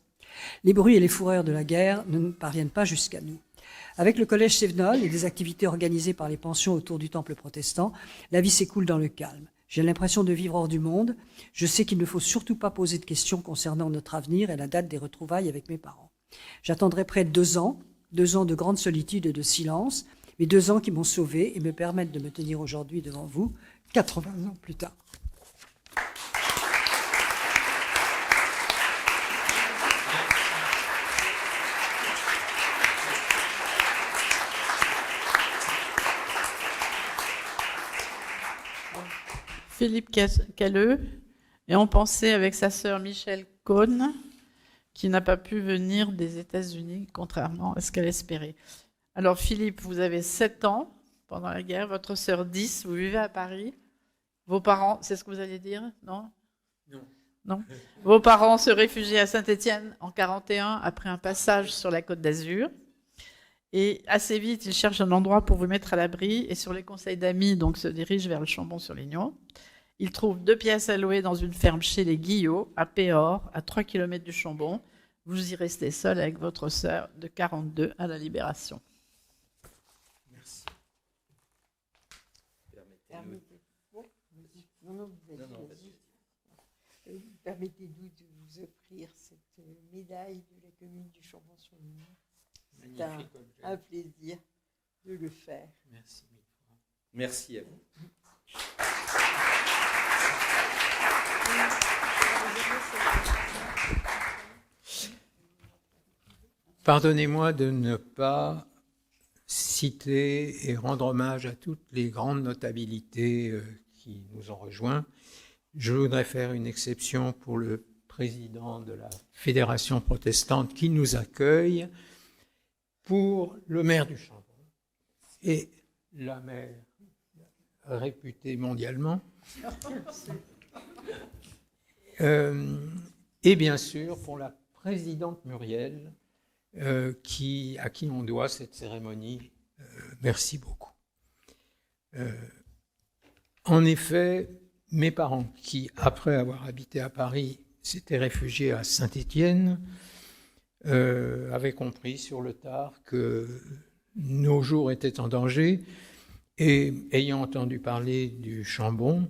Les bruits et les fureurs de la guerre ne parviennent pas jusqu'à nous. Avec le collège Sévenol et des activités organisées par les pensions autour du temple protestant, la vie s'écoule dans le calme. J'ai l'impression de vivre hors du monde. Je sais qu'il ne faut surtout pas poser de questions concernant notre avenir et la date des retrouvailles avec mes parents. J'attendrai près de 2 ans de grande solitude et de silence, mais 2 ans qui m'ont sauvé et me permettent de me tenir aujourd'hui devant vous, 80 ans plus tard. Philippe Calleux, et on pensait avec sa sœur Michelle Cohn, qui n'a pas pu venir des États-Unis, contrairement à ce qu'elle espérait. Alors Philippe, vous avez 7 ans pendant la guerre, votre sœur 10, vous vivez à Paris. Vos parents, c'est ce que vous alliez dire? Non. Non. Vos parents se réfugient à Saint-Étienne en 1941 après un passage sur la Côte d'Azur. Et assez vite, ils cherchent un endroit pour vous mettre à l'abri et sur les conseils d'amis, donc se dirigent vers le Chambon-sur-Lignon. Ils trouvent 2 pièces à louer dans une ferme chez les Guillot, à Péor, à 3 km du Chambon. Vous y restez seul avec votre sœur de 42 à la Libération. Merci. Permettez-nous de vous offrir cette médaille de la commune du Chambon-sur-Lignon. C'est un plaisir de le faire. Merci mille fois. Merci à vous. Pardonnez-moi de ne pas citer et rendre hommage à toutes les grandes notabilités qui nous ont rejoints. Je voudrais faire une exception pour le président de la Fédération protestante qui nous accueille, pour le maire du Chambon et la maire réputée mondialement, et bien sûr pour la présidente Muriel, à qui on doit cette cérémonie. Merci beaucoup. En effet, mes parents, qui, après avoir habité à Paris, s'étaient réfugiés à Saint-Étienne, avaient compris sur le tard que nos jours étaient en danger, et ayant entendu parler du Chambon,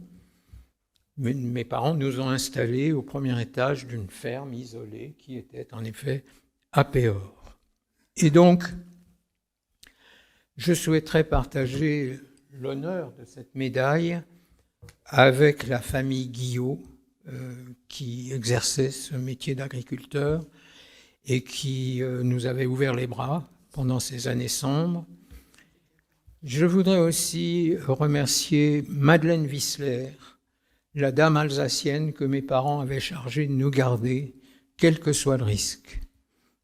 mes parents nous ont installés au premier étage d'une ferme isolée qui était en effet à Péor. Et donc, je souhaiterais partager l'honneur de cette médaille avec la famille Guillot, qui exerçait ce métier d'agriculteur et qui nous avait ouvert les bras pendant ces années sombres. Je voudrais aussi remercier Madeleine Wissler, la dame alsacienne que mes parents avaient chargée de nous garder, quel que soit le risque.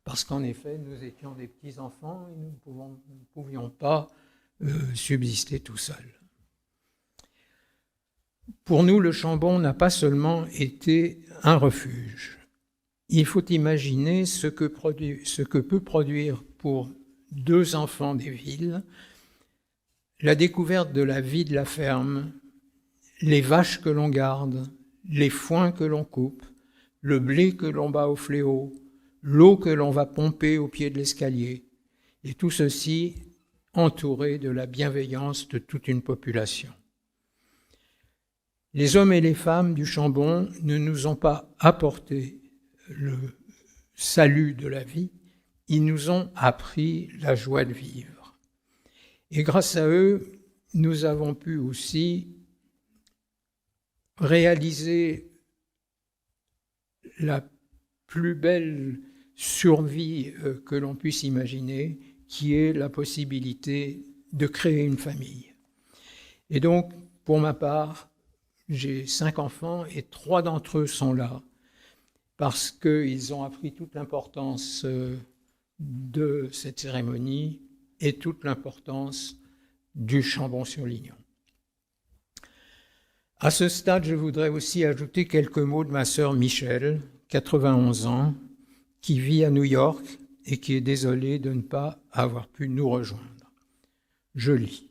Parce qu'en effet, nous étions des petits-enfants et nous ne pouvions pas subsister tout seuls. Pour nous, le Chambon n'a pas seulement été un refuge. Il faut imaginer ce que peut produire pour 2 enfants des villes la découverte de la vie de la ferme, les vaches que l'on garde, les foins que l'on coupe, le blé que l'on bat au fléau, l'eau que l'on va pomper au pied de l'escalier, et tout ceci entouré de la bienveillance de toute une population. Les hommes et les femmes du Chambon ne nous ont pas apporté le salut de la vie, ils nous ont appris la joie de vivre. Et grâce à eux, nous avons pu aussi réaliser la plus belle survie que l'on puisse imaginer, qui est la possibilité de créer une famille. Et donc, pour ma part, j'ai 5 enfants et 3 d'entre eux sont là parce qu'ils ont appris toute l'importance de cette cérémonie et toute l'importance du Chambon-sur-Lignon. À ce stade, je voudrais aussi ajouter quelques mots de ma sœur Michèle, 91 ans, qui vit à New York et qui est désolée de ne pas avoir pu nous rejoindre. Je lis.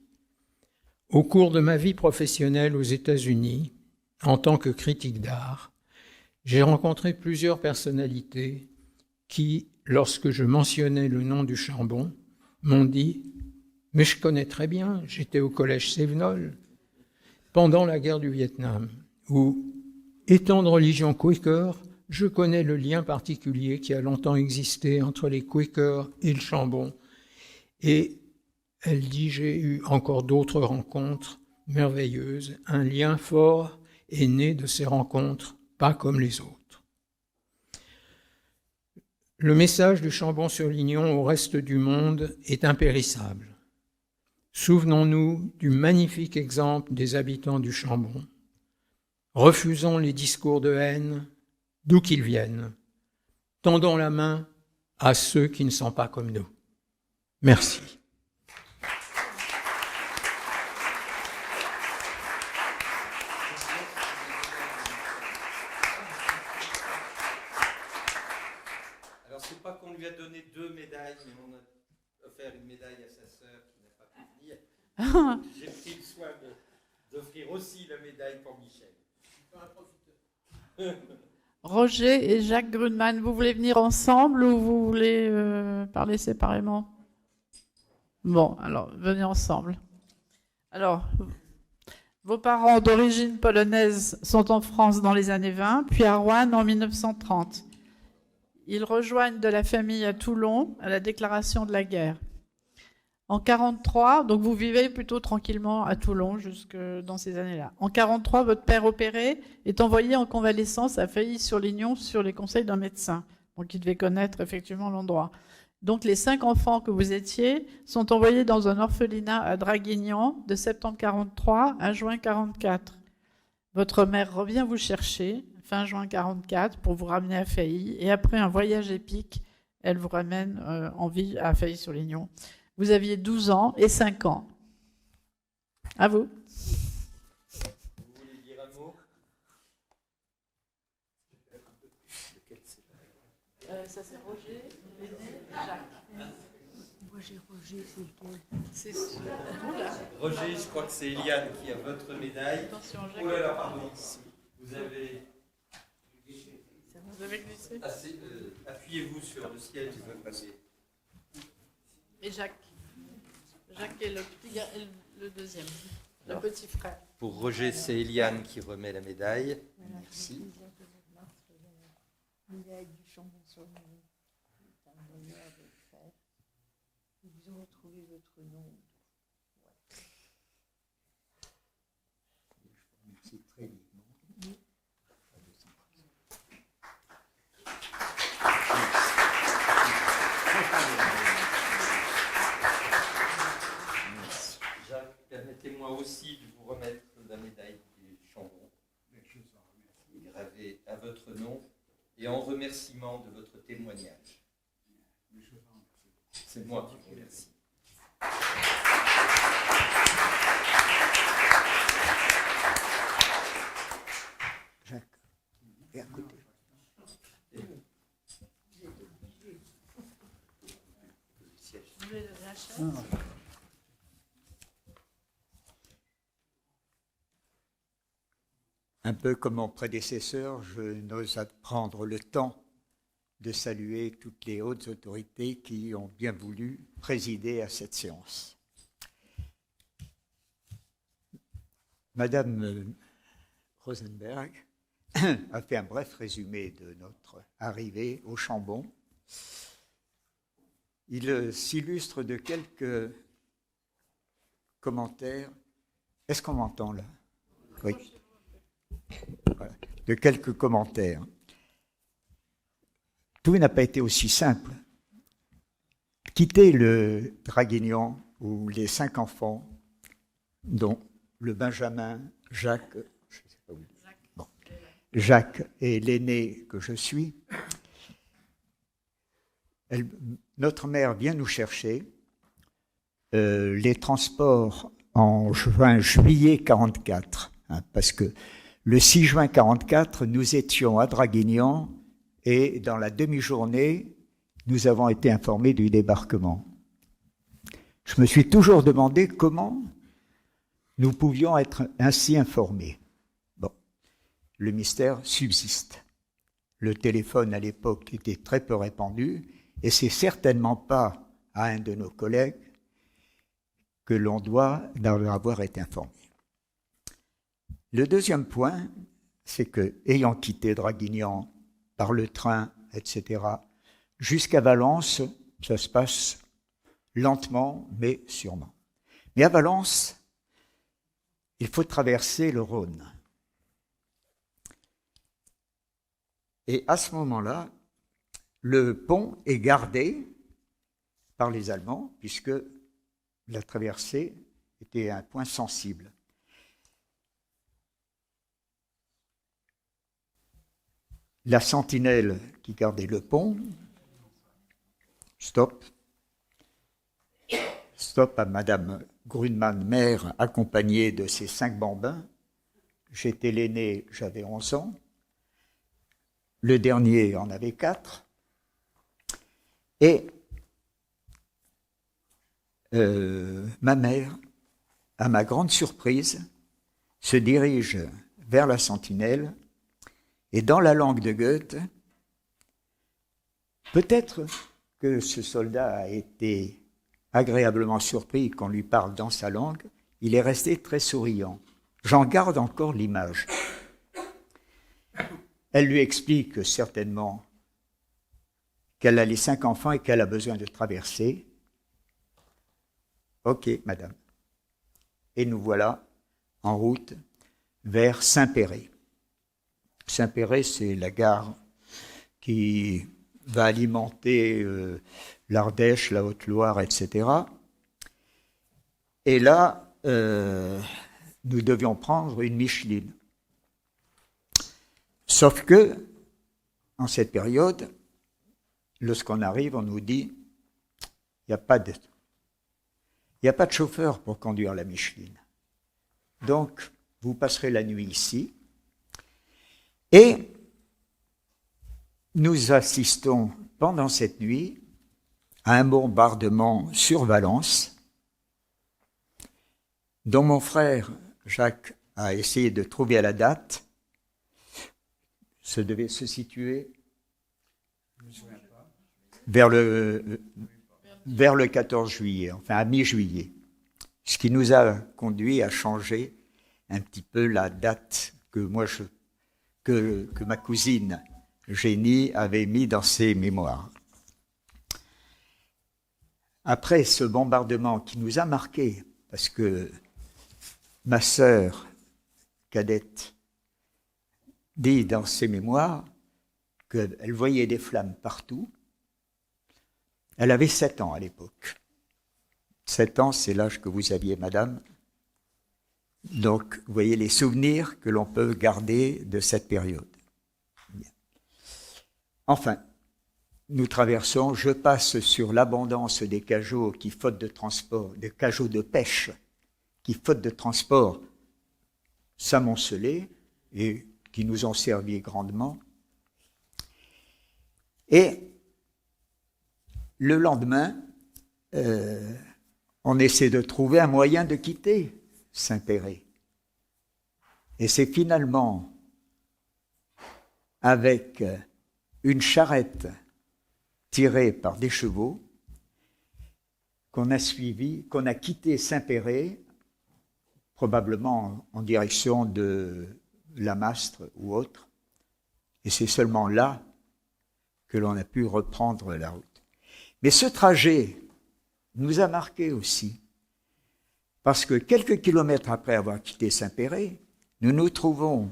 Au cours de ma vie professionnelle aux États-Unis, en tant que critique d'art, j'ai rencontré plusieurs personnalités qui, lorsque je mentionnais le nom du Chambon, m'ont dit « Mais je connais très bien, j'étais au collège Sévenol pendant la guerre du Vietnam, où, étant de religion Quaker, je connais le lien particulier qui a longtemps existé entre les Quakers et le Chambon. » Et elle dit « J'ai eu encore d'autres rencontres merveilleuses. Un lien fort est né de ces rencontres, pas comme les autres. » Le message du Chambon-sur-Lignon au reste du monde est impérissable. Souvenons-nous du magnifique exemple des habitants du Chambon. Refusons les discours de haine, d'où qu'ils viennent. Tendons la main à ceux qui ne sont pas comme nous. Merci. Alors, c'est pas qu'on lui a donné 2 médailles, mais on a offert une médaille à sa sœur qui n'a pas pu venir. J'ai pris le soin d'offrir aussi la médaille pour Michel. Roger et Jacques Grunman, vous voulez venir ensemble ou vous voulez parler séparément? Bon, alors, venez ensemble. Alors, Vos parents d'origine polonaise sont en France dans les années 20, puis à Rouen en 1930. Ils rejoignent de la famille à Toulon à la déclaration de la guerre. En 1943, donc vous vivez plutôt tranquillement à Toulon jusque dans ces années-là. En 1943, votre père opéré est envoyé en convalescence à Failly-sur-Lignon sur les conseils d'un médecin, donc il devait connaître effectivement l'endroit. Donc les 5 enfants que vous étiez sont envoyés dans un orphelinat à Draguignan de septembre 1943 à juin 1944. Votre mère revient vous chercher fin juin 1944 pour vous ramener à Failly, et après un voyage épique, elle vous ramène en vie à Failly-sur-Lignon. Vous aviez 12 ans et 5 ans. À vous. Vous voulez dire un mot? Ça c'est Roger, Jacques. Moi j'ai Roger, c'est lequel? C'est celui-là. Roger, je crois que c'est Eliane qui a votre médaille. Attention, Jacques. Oh là là, pardon. Vous avez... Vous avez glissé. Appuyez-vous sur le siège. Et Jacques. Jacques est le deuxième, le petit frère. Pour Roger, c'est Eliane qui remet la médaille. Merci. Médaille du Chambon-sur-Lignon. C'est un honneur de le faire. Et vous aurez trouvé votre nom. Merci très vivement. Jacques, permettez-moi aussi de vous remettre la médaille du Chambon, gravée à votre nom, et en remerciement de votre témoignage. C'est moi qui vous remercie. Jacques, et à côté. Vous voulez la chaise? Un peu comme mon prédécesseur, je n'ose prendre le temps de saluer toutes les hautes autorités qui ont bien voulu présider à cette séance. Madame Rosenberg a fait un bref résumé de notre arrivée au Chambon. Il s'illustre de quelques commentaires. Est-ce qu'on m'entend là? Oui. Voilà. De quelques commentaires. Tout n'a pas été aussi simple. Quitter le Draguignan où les 5 enfants, dont le Benjamin, Jacques, je sais pas où, bon, Jacques et l'aîné que je suis, notre mère vient nous chercher. Les transports en juillet 1944, parce que le 6 juin 1944, nous étions à Draguignan et dans la demi-journée, nous avons été informés du débarquement. Je me suis toujours demandé comment nous pouvions être ainsi informés. Bon, le mystère subsiste. Le téléphone à l'époque était très peu répandu et c'est certainement pas à un de nos collègues que l'on doit d'avoir été informé. Le deuxième point, c'est que, ayant quitté Draguignan par le train, etc., jusqu'à Valence, ça se passe lentement, mais sûrement. Mais à Valence, il faut traverser le Rhône. Et à ce moment-là, le pont est gardé par les Allemands, puisque la traversée était un point sensible. La sentinelle qui gardait le pont, stop à Madame Grunman, mère, accompagnée de ses 5 bambins. J'étais l'aîné, j'avais 11 ans. Le dernier en avait 4. Et ma mère, à ma grande surprise, se dirige vers la sentinelle. Et dans la langue de Goethe, peut-être que ce soldat a été agréablement surpris qu'on lui parle dans sa langue, il est resté très souriant. J'en garde encore l'image. Elle lui explique certainement qu'elle a les 5 enfants et qu'elle a besoin de traverser. Ok, madame. Et nous voilà en route vers Saint-Péray. Saint-Péray, c'est la gare qui va alimenter l'Ardèche, la Haute-Loire, etc. Et là, nous devions prendre une Micheline. Sauf que, en cette période, lorsqu'on arrive, on nous dit il n'y a pas de chauffeur pour conduire la Micheline. Donc, vous passerez la nuit ici. Et nous assistons pendant cette nuit à un bombardement sur Valence, dont mon frère Jacques a essayé de trouver la date. Ça devait se situer vers le 14 juillet, enfin à mi-juillet. Ce qui nous a conduit à changer un petit peu la date que ma cousine Génie avait mis dans ses mémoires. Après ce bombardement qui nous a marqués, parce que ma sœur cadette dit dans ses mémoires qu'elle voyait des flammes partout. Elle avait 7 ans à l'époque. 7 ans, c'est l'âge que vous aviez, madame. Donc, vous voyez les souvenirs que l'on peut garder de cette période. Bien. Enfin, nous traversons, je passe sur l'abondance des cajots qui, faute de transport, des cajots de pêche, qui, faute de transport, s'amoncelaient et qui nous ont servi grandement. Et le lendemain, on essaie de trouver un moyen de quitter Saint-Péray. Et c'est finalement avec une charrette tirée par des chevaux qu'on a quitté Saint-Péray, probablement en direction de Lamastre ou autre. Et c'est seulement là que l'on a pu reprendre la route. Mais ce trajet nous a marqué aussi, parce que quelques kilomètres après avoir quitté Saint-Péray, nous nous trouvons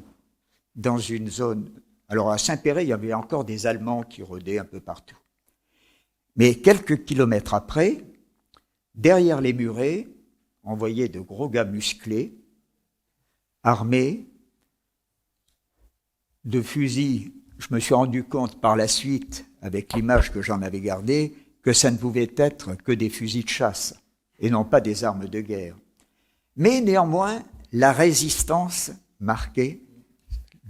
dans une zone... Alors à Saint-Péray, il y avait encore des Allemands qui rôdaient un peu partout. Mais quelques kilomètres après, derrière les murets, on voyait de gros gars musclés, armés, de fusils. Je me suis rendu compte par la suite, avec l'image que j'en avais gardée, que ça ne pouvait être que des fusils de chasse, et non pas des armes de guerre. Mais néanmoins, la résistance marquait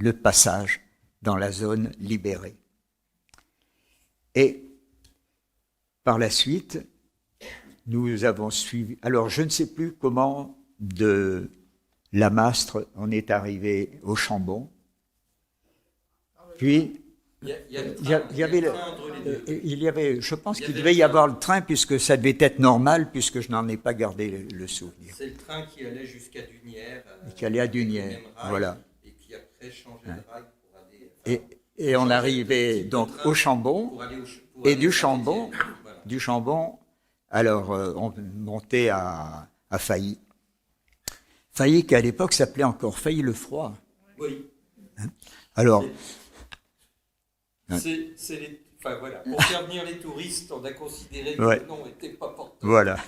le passage dans la zone libérée. Et par la suite, nous avons suivi... Alors, je ne sais plus comment de Lamastre on est arrivé au Chambon. Puis, je pense qu'il devait y avoir le train, puisque ça devait être normal, puisque je n'en ai pas gardé le souvenir. C'est le train qui allait jusqu'à Dunières. Qui allait à Dunières, voilà. Et qui après changeait de rail pour aller... Et on arrivait donc au Chambon, et du Chambon, alors on montait à Failly. Failly qui à l'époque s'appelait encore Failly-le-Froid. Oui. Alors... Enfin, voilà. Pour faire venir les touristes, on a considéré que le nom n'était pas porteur. Voilà.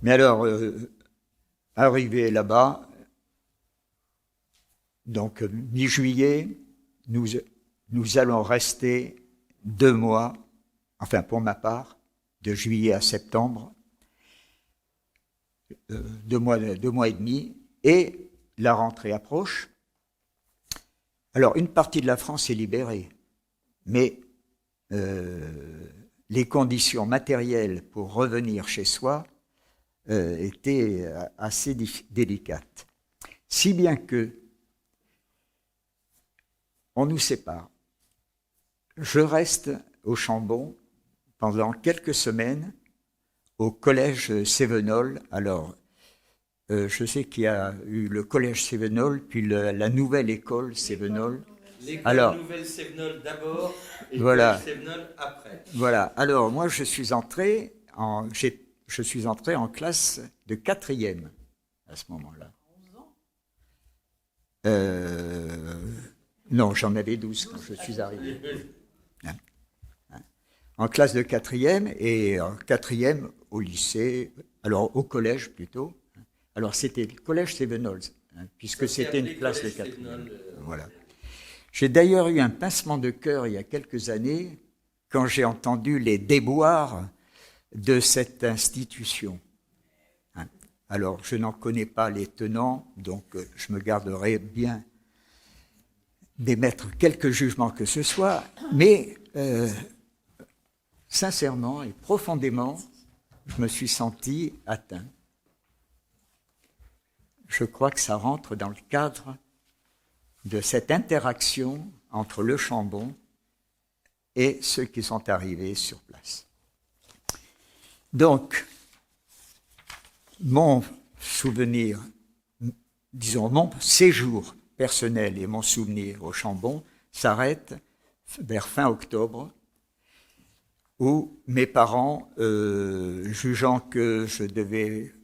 Mais alors, arrivé là-bas, donc mi-juillet, nous allons rester 2 mois, enfin pour ma part, de juillet à septembre, 2 mois et demi, et la rentrée approche. Alors, une partie de la France est libérée, mais les conditions matérielles pour revenir chez soi étaient assez délicates. Si bien que on nous sépare. Je reste au Chambon pendant quelques semaines au collège Sévenol. Alors, Je sais qu'il y a eu le collège Sévenol, puis la nouvelle école Sévenol. L'école nouvelle Sévenol d'abord et voilà. le Sévenol après. Voilà. Alors, moi, je suis entré en classe de 4e à ce moment-là. 11 ans Non, j'en avais 12 quand je suis arrivé. En classe de 4e et en 4e au lycée, alors au collège plutôt. Alors, c'était le collège Sévenol, puisque c'était une classe de 4e. Voilà. J'ai d'ailleurs eu un pincement de cœur il y a quelques années quand j'ai entendu les déboires de cette institution. Alors, je n'en connais pas les tenants, donc je me garderai bien d'émettre quelques jugements que ce soit, mais sincèrement et profondément, je me suis senti atteint. Je crois que ça rentre dans le cadre de cette interaction entre le Chambon et ceux qui sont arrivés sur place. Donc, mon souvenir, disons mon séjour personnel et mon souvenir au Chambon s'arrêtent vers fin octobre, où mes parents, jugeant que je devais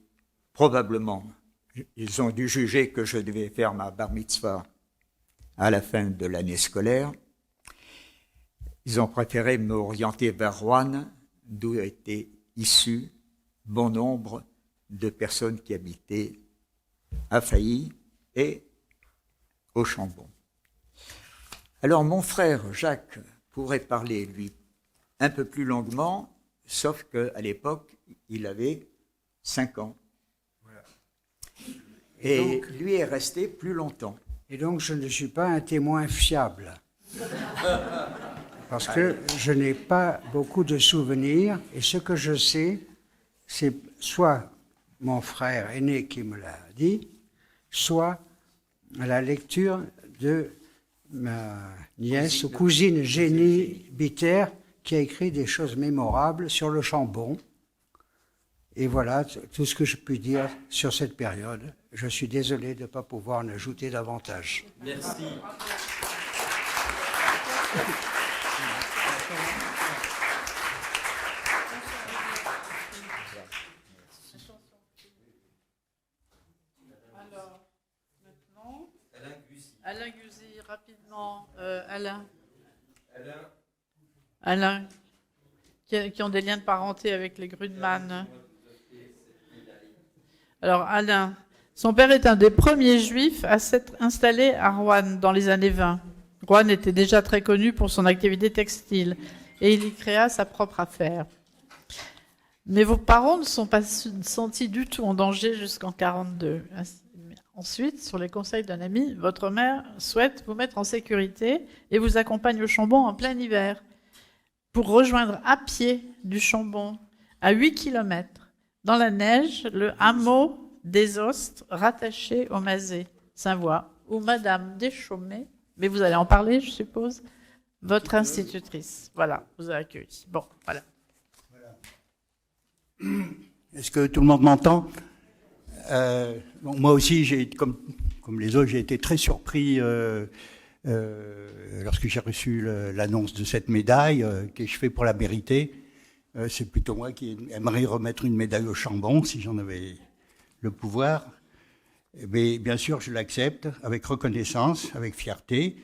probablement, ils ont dû juger que je devais faire ma bar mitzvah à la fin de l'année scolaire, ils ont préféré m'orienter vers Roanne, d'où étaient issus bon nombre de personnes qui habitaient à Failly et au Chambon. Alors mon frère Jacques pourrait parler, lui, un peu plus longuement, sauf qu'à l'époque, il avait 5 ans. Voilà. Et donc, lui est resté plus longtemps. Et donc, je ne suis pas un témoin fiable. Parce que je n'ai pas beaucoup de souvenirs. Et ce que je sais, c'est soit mon frère aîné qui me l'a dit, soit à la lecture de ma nièce ou cousine Génie Bitter, qui a écrit des choses mémorables sur le Chambon. Et voilà tout ce que je puis dire sur cette période. Je suis désolé de ne pas pouvoir en ajouter davantage. Merci. Alors, maintenant, Alain Gusy, rapidement. Alain, qui ont des liens de parenté avec les Grudman. Alors, Alain, son père est un des premiers juifs à s'être installé à Roanne dans les années 20. Roanne était déjà très connu pour son activité textile et il y créa sa propre affaire. Mais vos parents ne sont pas sentis du tout en danger jusqu'en 1942. Ensuite, sur les conseils d'un ami, votre mère souhaite vous mettre en sécurité et vous accompagne au Chambon en plein hiver pour rejoindre à pied du Chambon, à 8 km, dans la neige, le hameau des Ostes, rattaché au Mazet, Saint-Voix, où Madame Deschaumet, mais vous allez en parler, je suppose, votre institutrice, voilà, vous a accueilli. Bon, voilà. Est-ce que tout le monde m'entend? Bon, moi aussi, comme les autres, j'ai été très surpris lorsque j'ai reçu l'annonce de cette médaille que je fais pour la mériter. C'est plutôt moi qui aimerais remettre une médaille au Chambon, si j'en avais le pouvoir. Mais bien sûr, je l'accepte avec reconnaissance, avec fierté.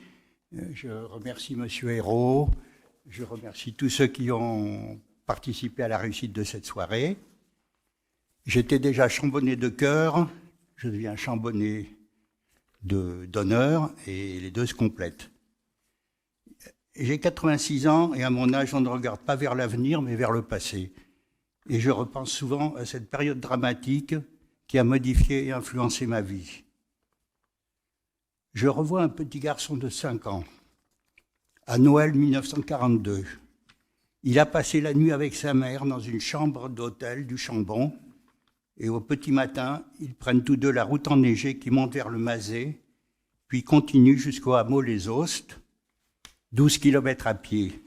Je remercie Monsieur Hérault, je remercie tous ceux qui ont participé à la réussite de cette soirée. J'étais déjà chambonné de cœur, je deviens chambonné d'honneur, et les deux se complètent. J'ai 86 ans, et à mon âge, on ne regarde pas vers l'avenir, mais vers le passé. Et je repense souvent à cette période dramatique qui a modifié et influencé ma vie. Je revois un petit garçon de 5 ans, à Noël 1942. Il a passé la nuit avec sa mère dans une chambre d'hôtel du Chambon, et au petit matin, ils prennent tous deux la route enneigée qui monte vers le Mazet, puis continue jusqu'au hameau Les Ostes, 12 kilomètres à pied.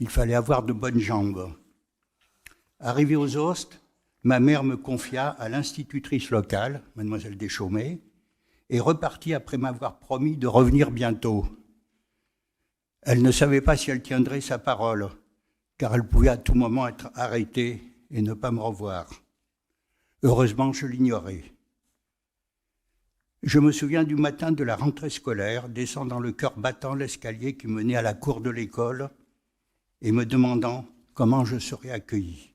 Il fallait avoir de bonnes jambes. Arrivé aux Ostes, ma mère me confia à l'institutrice locale, mademoiselle Deschaumet, et repartit après m'avoir promis de revenir bientôt. Elle ne savait pas si elle tiendrait sa parole, car elle pouvait à tout moment être arrêtée et ne pas me revoir. Heureusement, je l'ignorais. Je me souviens du matin de la rentrée scolaire, descendant le cœur battant l'escalier qui menait à la cour de l'école et me demandant comment je serais accueilli.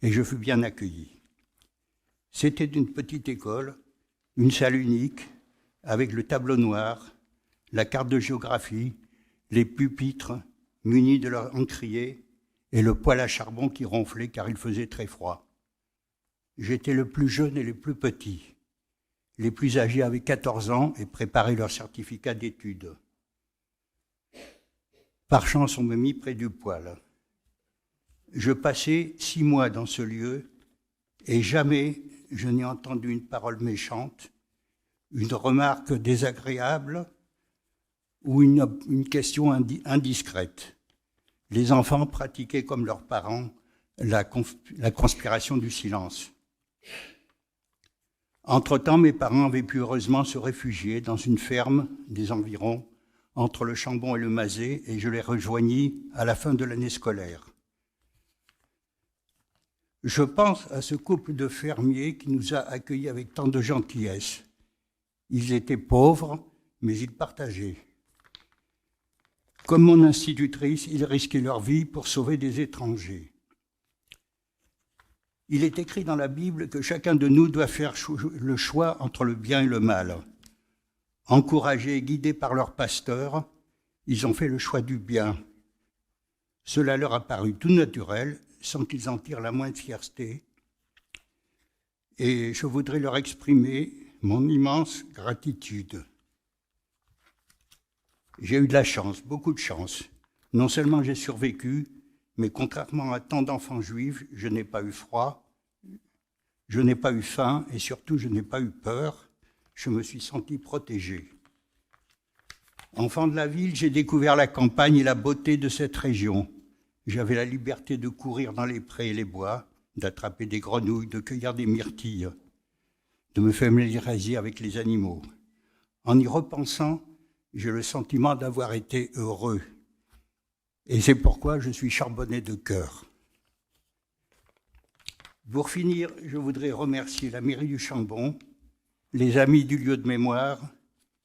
Et je fus bien accueilli. C'était une petite école, une salle unique, avec le tableau noir, la carte de géographie, les pupitres munis de leur encrier et le poêle à charbon qui ronflait car il faisait très froid. J'étais le plus jeune et le plus petit. Les plus âgés avaient 14 ans et préparaient leur certificat d'études. Par chance, on me mit près du poêle. Je passais 6 mois dans ce lieu et jamais je n'ai entendu une parole méchante, une remarque désagréable ou une question indiscrète. Les enfants pratiquaient comme leurs parents la conspiration du silence. Entre-temps, mes parents avaient pu heureusement se réfugier dans une ferme des environs entre le Chambon et le Mazet et je les rejoignis à la fin de l'année scolaire. Je pense à ce couple de fermiers qui nous a accueillis avec tant de gentillesse. Ils étaient pauvres, mais ils partageaient. Comme mon institutrice, ils risquaient leur vie pour sauver des étrangers. Il est écrit dans la Bible que chacun de nous doit faire le choix entre le bien et le mal. Encouragés et guidés par leur pasteur, ils ont fait le choix du bien. Cela leur a paru tout naturel, sans qu'ils en tirent la moindre fierté. Et je voudrais leur exprimer mon immense gratitude. J'ai eu de la chance, beaucoup de chance. Non seulement j'ai survécu, mais contrairement à tant d'enfants juifs, je n'ai pas eu froid, je n'ai pas eu faim et surtout je n'ai pas eu peur. Je me suis senti protégé. Enfant de la ville, j'ai découvert la campagne et la beauté de cette région. J'avais la liberté de courir dans les prés et les bois, d'attraper des grenouilles, de cueillir des myrtilles, de me familiariser avec les animaux. En y repensant, j'ai le sentiment d'avoir été heureux. Et c'est pourquoi je suis charbonné de cœur. Pour finir, je voudrais remercier la mairie du Chambon, les amis du lieu de mémoire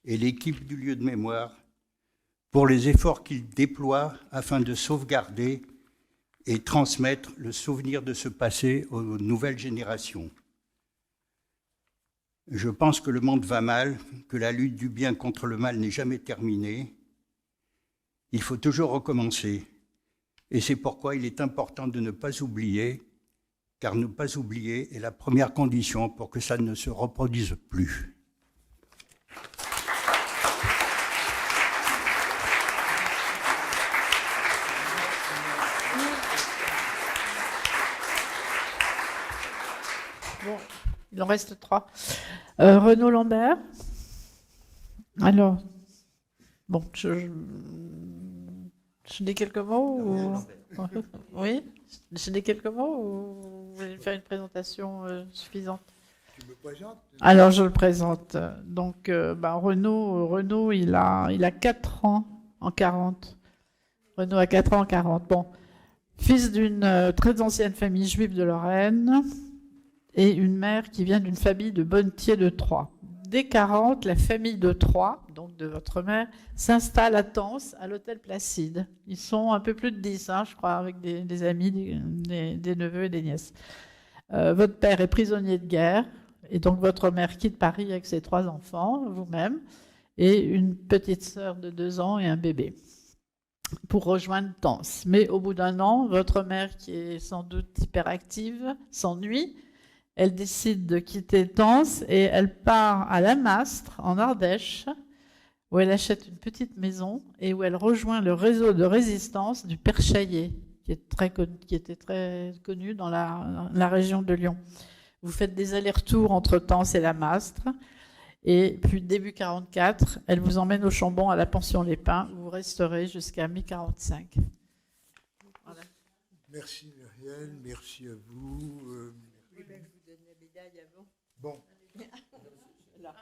et l'équipe du lieu de mémoire pour les efforts qu'ils déploient afin de sauvegarder et transmettre le souvenir de ce passé aux nouvelles générations. Je pense que le monde va mal, que la lutte du bien contre le mal n'est jamais terminée. Il faut toujours recommencer. Et c'est pourquoi il est important de ne pas oublier, car ne pas oublier est la première condition pour que ça ne se reproduise plus. Bon, il en reste 3. Renaud Lambert. Alors, bon, je dis quelques mots ou... Oui, je dis quelques mots ou vous voulez faire une présentation suffisante? Tu me présentes? Alors, je le présente. Donc, Renaud, il a 4 ans en 40. Renaud a 4 ans en 40. Bon, fils d'une très ancienne famille juive de Lorraine et une mère qui vient d'une famille de Bonnetier de Troyes. Dès 40, la famille de Troyes, donc de votre mère, s'installe à Tence, à l'hôtel Placide. Ils sont un peu plus de 10, je crois, avec des amis, des neveux et des nièces. Votre père est prisonnier de guerre, et donc votre mère quitte Paris avec ses 3 enfants, vous-même, et une petite sœur de 2 ans et un bébé, pour rejoindre Tence. Mais au bout d'1 an, votre mère, qui est sans doute hyperactive, s'ennuie. Elle décide de quitter Tence et elle part à La Mastre, en Ardèche, où elle achète une petite maison et où elle rejoint le réseau de résistance du Père Chaillet, qui était très connu dans la région de Lyon. Vous faites des allers-retours entre Tence et La Mastre. Et puis, début 44, elle vous emmène au Chambon à la pension Les Pins, où vous resterez jusqu'à mi-45. Voilà. Merci Muriel, merci à vous. Oui, ben, je vous donne la médaille avant. Bon. Voilà.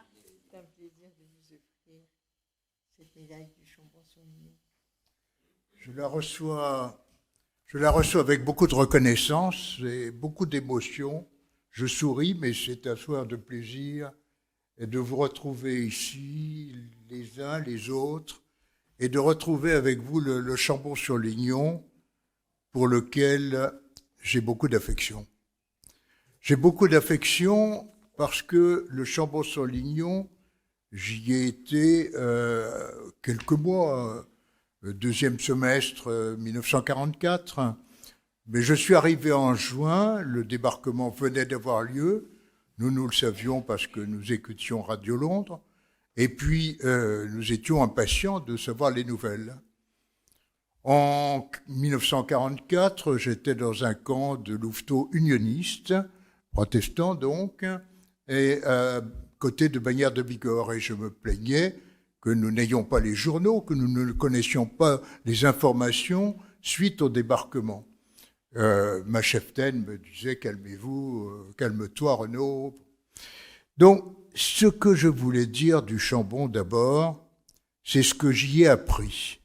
C'est un plaisir de vous offrir cette médaille du Chambon-sur-Lignon. Je la reçois avec beaucoup de reconnaissance et beaucoup d'émotion. Je souris, mais c'est un soir de plaisir et de vous retrouver ici, les uns, les autres, et de retrouver avec vous le Chambon-sur-Lignon, pour lequel j'ai beaucoup d'affection. J'ai beaucoup d'affection parce que le Chambon-sur-Lignon, j'y ai été quelques mois, le deuxième semestre 1944, mais je suis arrivé en juin, le débarquement venait d'avoir lieu, nous le savions parce que nous écoutions Radio Londres, et puis nous étions impatients de savoir les nouvelles. En 1944, j'étais dans un camp de louveteaux unionistes, protestants donc, et côté de Bagnères de Bigorre, et je me plaignais que nous n'ayons pas les journaux, que nous ne connaissions pas les informations suite au débarquement. Ma cheftaine me disait « Calmez-vous, calme-toi Renaud ». Donc, ce que je voulais dire du Chambon d'abord, c'est ce que j'y ai appris.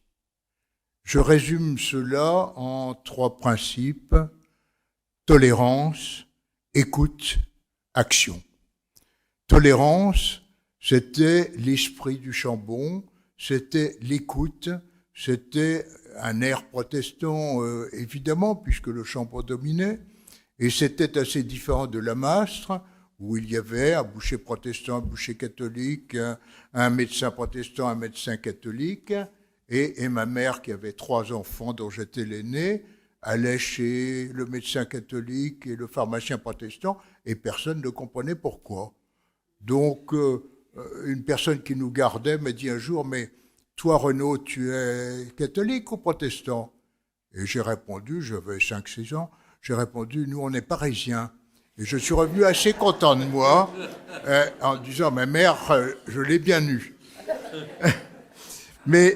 Je résume cela en 3 principes: tolérance, écoute, action. Tolérance, c'était l'esprit du Chambon, c'était l'écoute, c'était un air protestant, évidemment, puisque le Chambon dominait, et c'était assez différent de la Mastre, où il y avait un boucher protestant, un boucher catholique, un médecin protestant, un médecin catholique, et ma mère, qui avait 3 enfants dont j'étais l'aîné, allait chez le médecin catholique et le pharmacien protestant, et personne ne comprenait pourquoi. Donc, une personne qui nous gardait m'a dit un jour « Mais toi, Renaud, tu es catholique ou protestant ?» Et j'ai répondu, j'avais 5-6 ans, j'ai répondu « Nous, on est parisiens ». Et je suis revenu assez content de moi, en disant « Ma mère, je l'ai bien eue ». Mais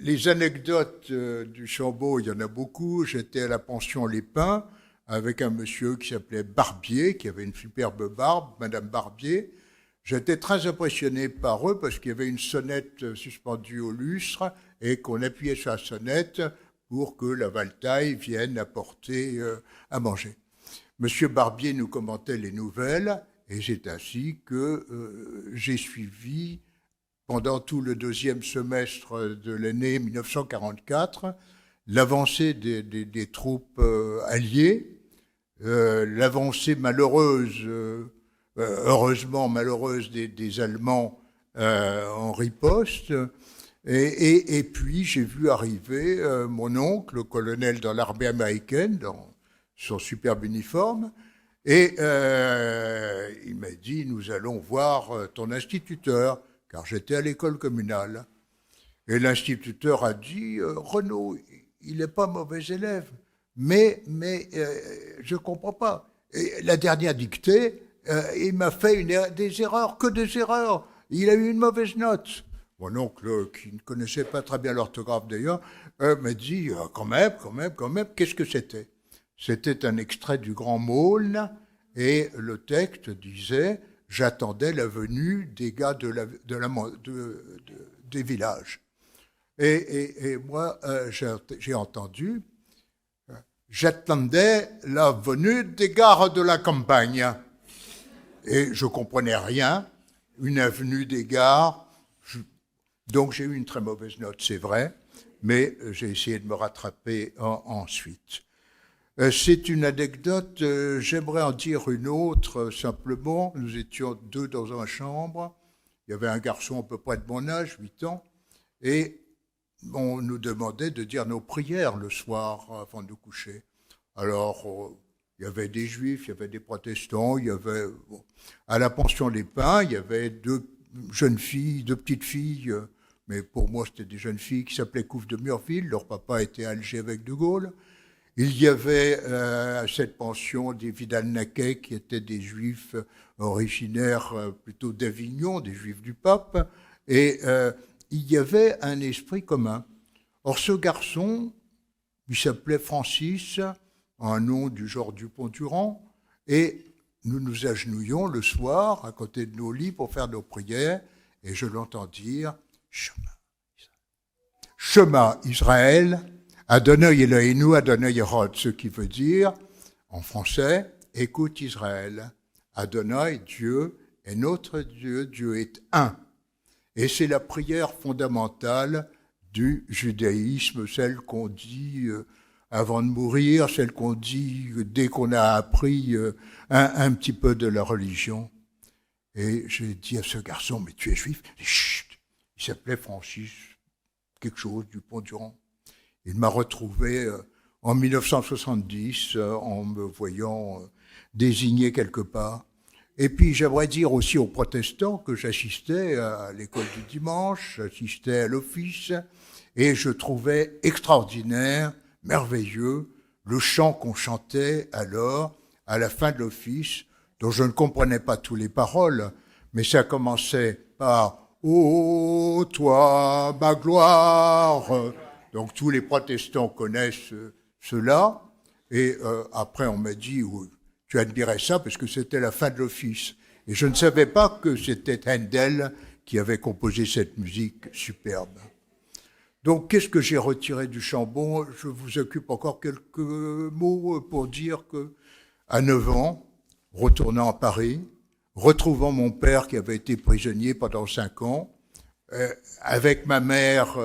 les anecdotes du Chambon, il y en a beaucoup. J'étais à la pension Les Pins avec un monsieur qui s'appelait Barbier, qui avait une superbe barbe, Madame Barbier. J'étais très impressionné par eux parce qu'il y avait une sonnette suspendue au lustre et qu'on appuyait sur la sonnette pour que la valetaille vienne apporter à manger. Monsieur Barbier nous commentait les nouvelles et c'est ainsi que j'ai suivi pendant tout le 2e semestre de l'année 1944, l'avancée des troupes alliées, l'avancée malheureuse, heureusement malheureuse des Allemands en riposte, et puis j'ai vu arriver mon oncle, le colonel dans l'armée américaine, dans son superbe uniforme, et il m'a dit « Nous allons voir ton instituteur », car j'étais à l'école communale. Et l'instituteur a dit « Renaud, il n'est pas mauvais élève, mais je ne comprends pas. Et la dernière dictée, il m'a fait des erreurs, que des erreurs. Il a eu une mauvaise note. » Mon oncle, qui ne connaissait pas très bien l'orthographe d'ailleurs, m'a dit « Quand même, qu'est-ce que c'était ?» C'était un extrait du Grand Maulne, et le texte disait « J'attendais la venue des gars des villages. » Et moi, j'ai entendu « J'attendais la venue des gars de la campagne. » Et je ne comprenais rien. Une avenue des gares. Donc j'ai eu une très mauvaise note, c'est vrai, mais j'ai essayé de me rattraper ensuite. C'est une anecdote, j'aimerais en dire une autre, simplement. Nous étions 2 dans une chambre, il y avait un garçon à peu près de mon âge, 8 ans, et on nous demandait de dire nos prières le soir avant de nous coucher. Alors, il y avait des juifs, il y avait des protestants, il y avait... Bon, à la pension Les Pins, il y avait 2 jeunes filles, 2 petites filles, mais pour moi c'était des jeunes filles qui s'appelaient Couve de Murville, leur papa était à Alger avec De Gaulle. Il y avait à cette pension des Vidal-Naquet qui étaient des juifs originaires plutôt d'Avignon, des juifs du pape, et il y avait un esprit commun. Or ce garçon Il s'appelait Francis, un nom du genre Dupont-Durand, et nous nous agenouillions le soir à côté de nos lits pour faire nos prières, et je l'entends dire « Shema Israël, Adonai Eloheinu, Adonai Echad », ce qui veut dire, en français, « Écoute Israël, Adonai, Dieu, est notre Dieu, Dieu est un ». Et c'est la prière fondamentale du judaïsme, celle qu'on dit avant de mourir, celle qu'on dit dès qu'on a appris un petit peu de la religion. Et j'ai dit à ce garçon, mais tu es juif? Chut. Il s'appelait Francis, quelque chose, Dupont-Durand. Il m'a retrouvé en 1970 en me voyant désigné quelque part. Et puis j'aimerais dire aussi aux protestants que j'assistais à l'école du dimanche, j'assistais à l'office, et je trouvais extraordinaire, merveilleux, le chant qu'on chantait alors, à la fin de l'office, dont je ne comprenais pas toutes les paroles, mais ça commençait par « Ô toi, ma gloire ». Donc tous les protestants connaissent cela, et après on m'a dit « Tu admirais ça parce que c'était la fin de l'office ». Et je ne savais pas que c'était Handel qui avait composé cette musique superbe. Donc, qu'est-ce que j'ai retiré du Chambon? Je vous occupe encore quelques mots pour dire que, à 9 ans, retournant à Paris, retrouvant mon père qui avait été prisonnier pendant 5 ans, avec ma mère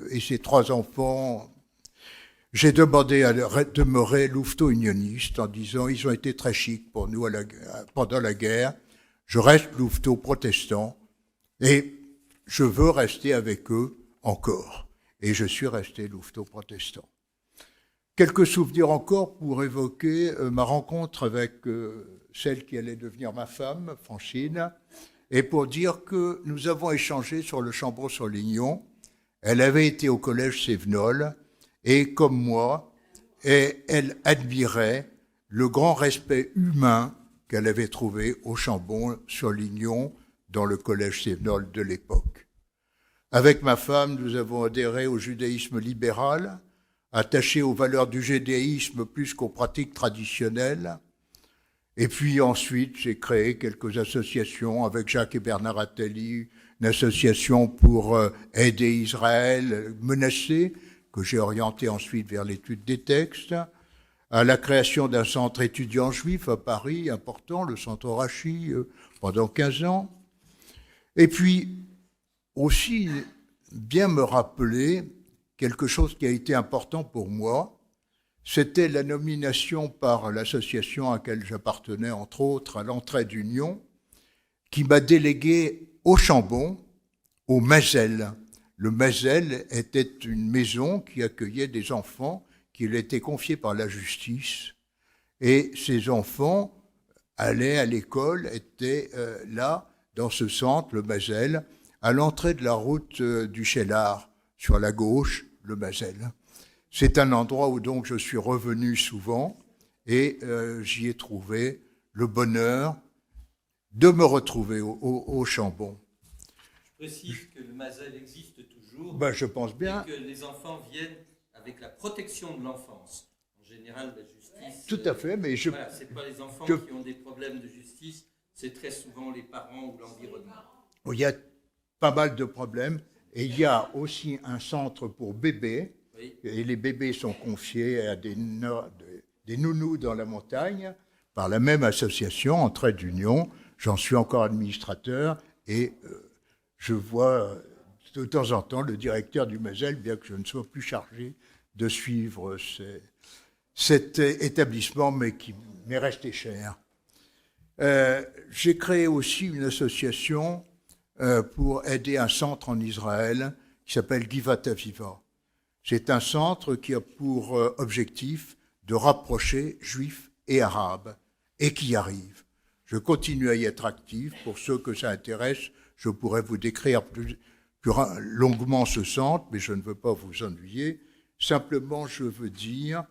et ses 3 enfants, j'ai demandé à demeurer louveteau-unioniste en disant « Ils ont été très chics pour nous pendant la guerre, je reste louveteau-protestant et je veux rester avec eux encore. » Et je suis resté louveteau-protestant. Quelques souvenirs encore pour évoquer ma rencontre avec celle qui allait devenir ma femme, Francine, et pour dire que nous avons échangé sur le Chambon-sur-Lignon. Elle avait été au collège Sévenol, et comme moi, elle admirait le grand respect humain qu'elle avait trouvé au Chambon-sur-Lignon dans le collège Sévenol de l'époque. Avec ma femme, nous avons adhéré au judaïsme libéral, attaché aux valeurs du judaïsme plus qu'aux pratiques traditionnelles. Et puis ensuite, j'ai créé quelques associations avec Jacques et Bernard Attali, une association pour aider Israël menacé, que j'ai orienté ensuite vers l'étude des textes, à la création d'un centre étudiant juif à Paris, important, le centre Rachi, pendant 15 ans. Et puis, aussi, bien me rappeler quelque chose qui a été important pour moi, c'était la nomination par l'association à laquelle j'appartenais, entre autres, à l'entrée d'Union, qui m'a délégué au Chambon, au Mazel. Le Mazel était une maison qui accueillait des enfants qui lui étaient confiés par la justice. Et ces enfants allaient à l'école, étaient là, dans ce centre, le Mazel, à l'entrée de la route du Cheylard, sur la gauche, le Mazel. C'est un endroit où donc je suis revenu souvent et j'y ai trouvé le bonheur de me retrouver au Chambon. Je précise que le Mazel existe toujours. Ben, je pense bien. Et que les enfants viennent avec la protection de l'enfance. En général, la justice... Tout à fait, mais je... Voilà, ce n'est pas les enfants qui ont des problèmes de justice, c'est très souvent les parents ou l'environnement. Il y a pas mal de problèmes. Et il y a aussi un centre pour bébés. Oui. Et les bébés sont confiés à des nounous dans la montagne par la même association, Entrée d'Union. J'en suis encore administrateur et je vois de temps en temps le directeur du Mazel, bien que je ne sois plus chargé de suivre cet établissement, mais qui m'est resté cher. J'ai créé aussi une association pour aider un centre en Israël qui s'appelle Givat Aviva. C'est un centre qui a pour objectif de rapprocher juifs et arabes, et qui y arrive. Je continue à y être actif. Pour ceux que ça intéresse, je pourrais vous décrire plus longuement ce centre, mais je ne veux pas vous ennuyer. Simplement, je veux dire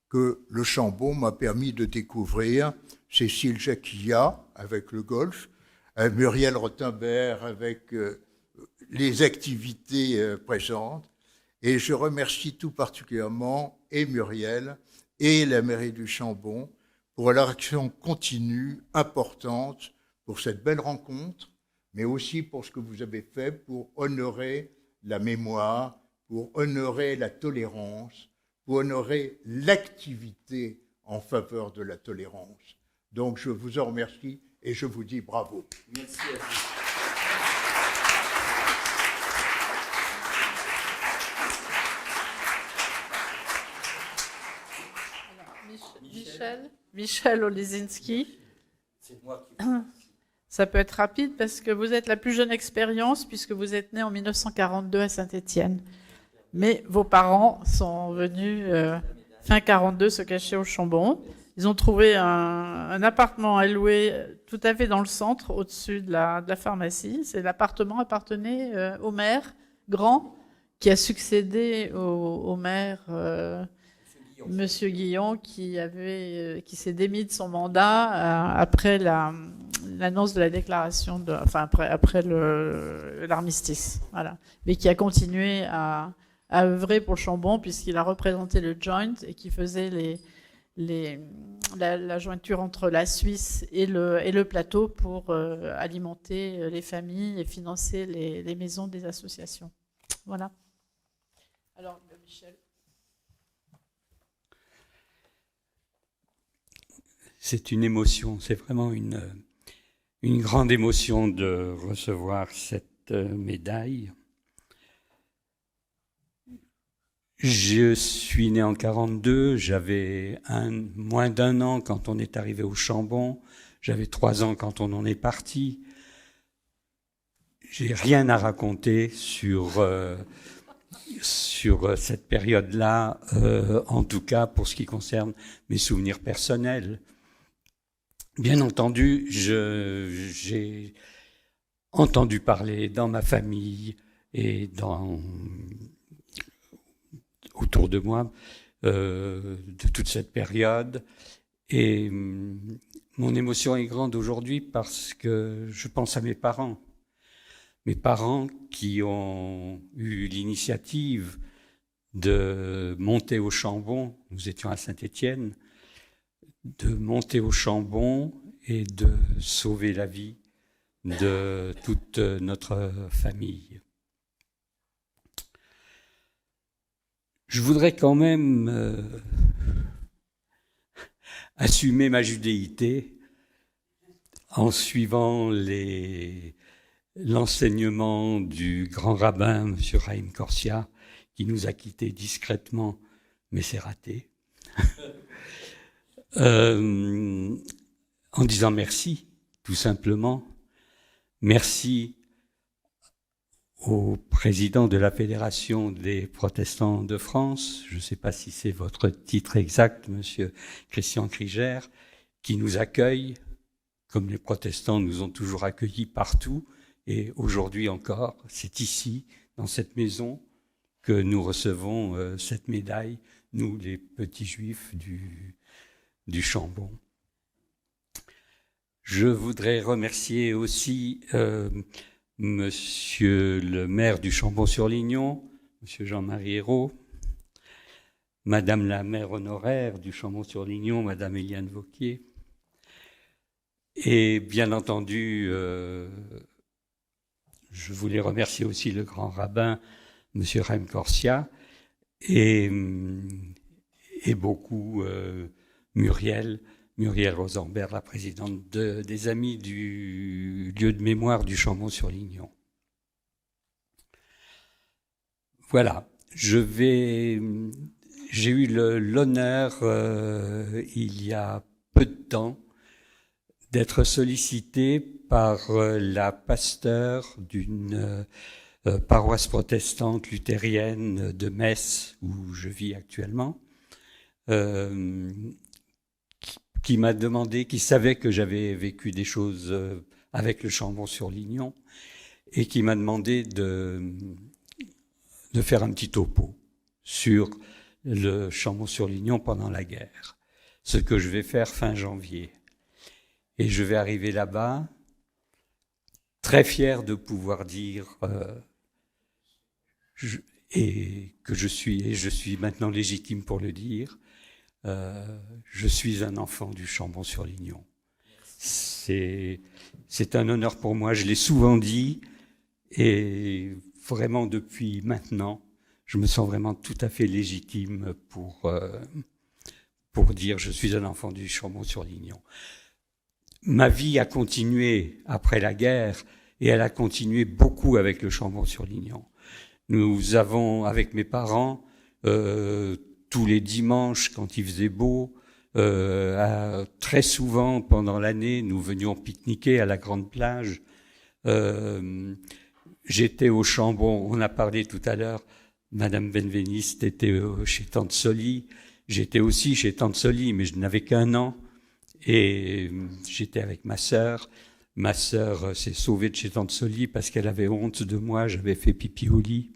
que le Chambon m'a permis de découvrir Cécile Jacquillat avec le golf, Muriel Rottenberg avec les activités présentes. Et je remercie tout particulièrement et Muriel et la mairie du Chambon pour leur action continue, importante, pour cette belle rencontre, mais aussi pour ce que vous avez fait pour honorer la mémoire, pour honorer la tolérance, pour honorer l'activité en faveur de la tolérance. Donc je vous en remercie et je vous dis bravo. Merci à vous. Michel Olesinski. C'est moi qui... Ça peut être rapide parce que vous êtes la plus jeune expérience puisque vous êtes né en 1942 à Saint-Étienne. Mais vos parents sont venus fin 42 se cacher au Chambon. Ils ont trouvé un appartement à louer tout à fait dans le centre, au-dessus de la pharmacie. L'appartement appartenait au maire Grand, qui a succédé au maire Monsieur Guillon, qui s'est démis de son mandat après l'annonce de la déclaration, après l'armistice, voilà. Mais qui a continué à œuvrer pour le Chambon puisqu'il a représenté le Joint et qui faisait la jointure entre la Suisse et le plateau pour alimenter les familles et financer les maisons des associations. Voilà. Alors, Michel. C'est une émotion, c'est vraiment une grande émotion de recevoir cette médaille. Je suis né en 42, j'avais moins d'1 an quand on est arrivé au Chambon, j'avais 3 ans quand on en est parti. J'ai rien à raconter sur cette période-là, en tout cas pour ce qui concerne mes souvenirs personnels. Bien entendu, j'ai entendu parler dans ma famille et autour de moi de toute cette période. Et mon émotion est grande aujourd'hui parce que je pense à mes parents. Mes parents qui ont eu l'initiative de monter au Chambon, nous étions à Saint-Étienne, de monter au Chambon et de sauver la vie de toute notre famille. Je voudrais quand même assumer ma judéité en suivant l'enseignement du grand rabbin, M. Chaim Corsia, qui nous a quittés discrètement, mais c'est raté. En disant merci, tout simplement. Merci au président de la Fédération des protestants de France, je ne sais pas si c'est votre titre exact, monsieur Christian Krieger, qui nous accueille, comme les protestants nous ont toujours accueillis partout, et aujourd'hui encore, c'est ici, dans cette maison, que nous recevons cette médaille, nous les petits juifs du Chambon. Je voudrais remercier aussi monsieur le maire du Chambon-sur-Lignon, monsieur Jean-Marie Hérault, madame la maire honoraire du Chambon-sur-Lignon, madame Eliane Vauquier, et bien entendu, je voulais remercier aussi le grand rabbin, monsieur Chaim Corsia, et beaucoup Muriel Rosenberg, la présidente des Amis du lieu de mémoire du Chambon-sur-Lignon. Voilà, j'ai eu l'honneur, il y a peu de temps, d'être sollicité par la pasteur d'une paroisse protestante luthérienne de Metz, où je vis actuellement, qui m'a demandé, qui savait que j'avais vécu des choses avec le Chambon-sur-Lignon, et qui m'a demandé de faire un petit topo sur le Chambon-sur-Lignon pendant la guerre, ce que je vais faire fin janvier. Et je vais arriver là-bas, très fier de pouvoir dire, et que je suis maintenant légitime pour le dire, je suis un enfant du Chambon-sur-Lignon. C'est un honneur pour moi, je l'ai souvent dit, et vraiment depuis maintenant, je me sens vraiment tout à fait légitime pour dire je suis un enfant du Chambon-sur-Lignon. Ma vie a continué après la guerre, et elle a continué beaucoup avec le Chambon-sur-Lignon. Nous avons, avec mes parents, tous les dimanches, quand il faisait beau, très souvent pendant l'année, nous venions pique-niquer à la grande plage. J'étais au Chambon, on a parlé tout à l'heure, Madame Benveniste était chez Tante Soli, j'étais aussi chez Tante Soli, mais je n'avais qu'1 an, et j'étais avec ma sœur. Ma sœur s'est sauvée de chez Tante Soli parce qu'elle avait honte de moi, j'avais fait pipi au lit.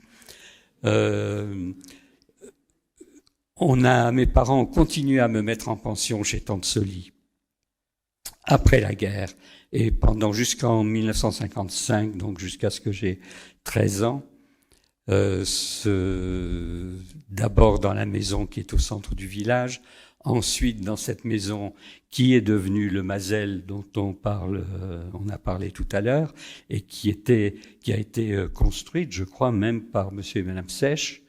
Mes parents ont continué à me mettre en pension chez Tante Soli après la guerre, et jusqu'en 1955, donc jusqu'à ce que j'ai 13 ans, d'abord dans la maison qui est au centre du village, ensuite dans cette maison qui est devenue le Mazel dont on a parlé tout à l'heure, et qui a été construite, je crois, même par Monsieur et Madame Sèche,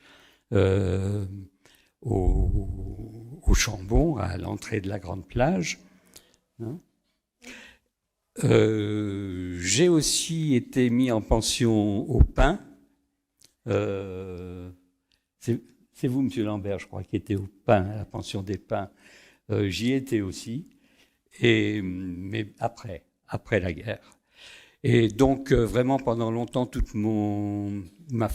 au Chambon, à l'entrée de la grande plage. J'ai aussi été mis en pension au Pin. C'est vous, Monsieur Lambert, je crois, qui était au Pin, à la pension des Pins. J'y étais aussi, mais après la guerre. Et donc, vraiment, pendant longtemps, toute ma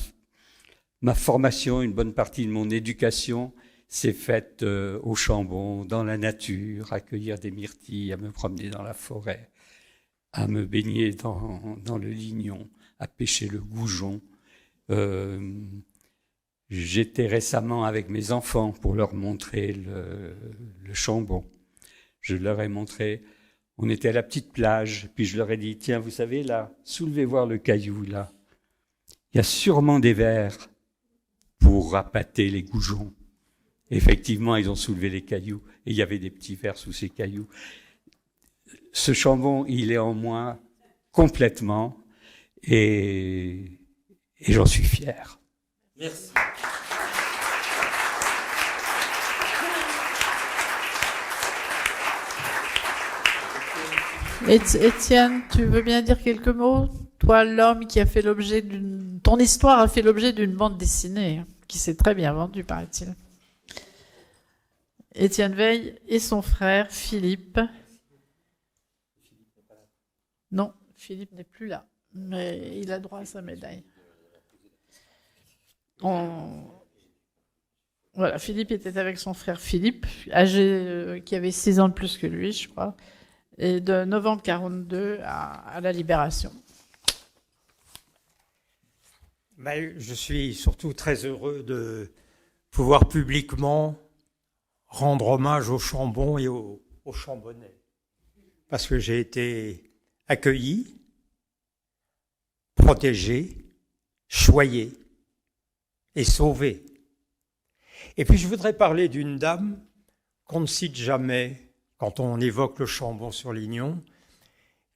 formation, une bonne partie de mon éducation s'est faite au Chambon, dans la nature, à cueillir des myrtilles, à me promener dans la forêt, à me baigner dans le Lignon, à pêcher le goujon. J'étais récemment avec mes enfants pour leur montrer le Chambon. Je leur ai montré, on était à la petite plage, puis je leur ai dit, tiens, vous savez, là, soulevez voir le caillou, là. Il y a sûrement des vers pour appâter les goujons. Effectivement, ils ont soulevé les cailloux, et il y avait des petits vers sous ces cailloux. Ce Chambon, il est en moi complètement, et j'en suis fier. Merci. Étienne, tu veux bien dire quelques mots? Toi, l'homme qui a fait l'objet ton histoire a fait l'objet d'une bande dessinée, qui s'est très bien vendue, paraît-il. Étienne Veil et son frère Philippe. Non, Philippe n'est plus là, mais il a droit à sa médaille. Voilà, Philippe était avec son frère Philippe, âgé, qui avait 6 ans de plus que lui, je crois, et de novembre 42 à la Libération. Je suis surtout très heureux de pouvoir publiquement rendre hommage au Chambon et aux Chambonnais, parce que j'ai été accueilli, protégé, choyé et sauvé. Et puis je voudrais parler d'une dame qu'on ne cite jamais quand on évoque le Chambon-sur-Lignon,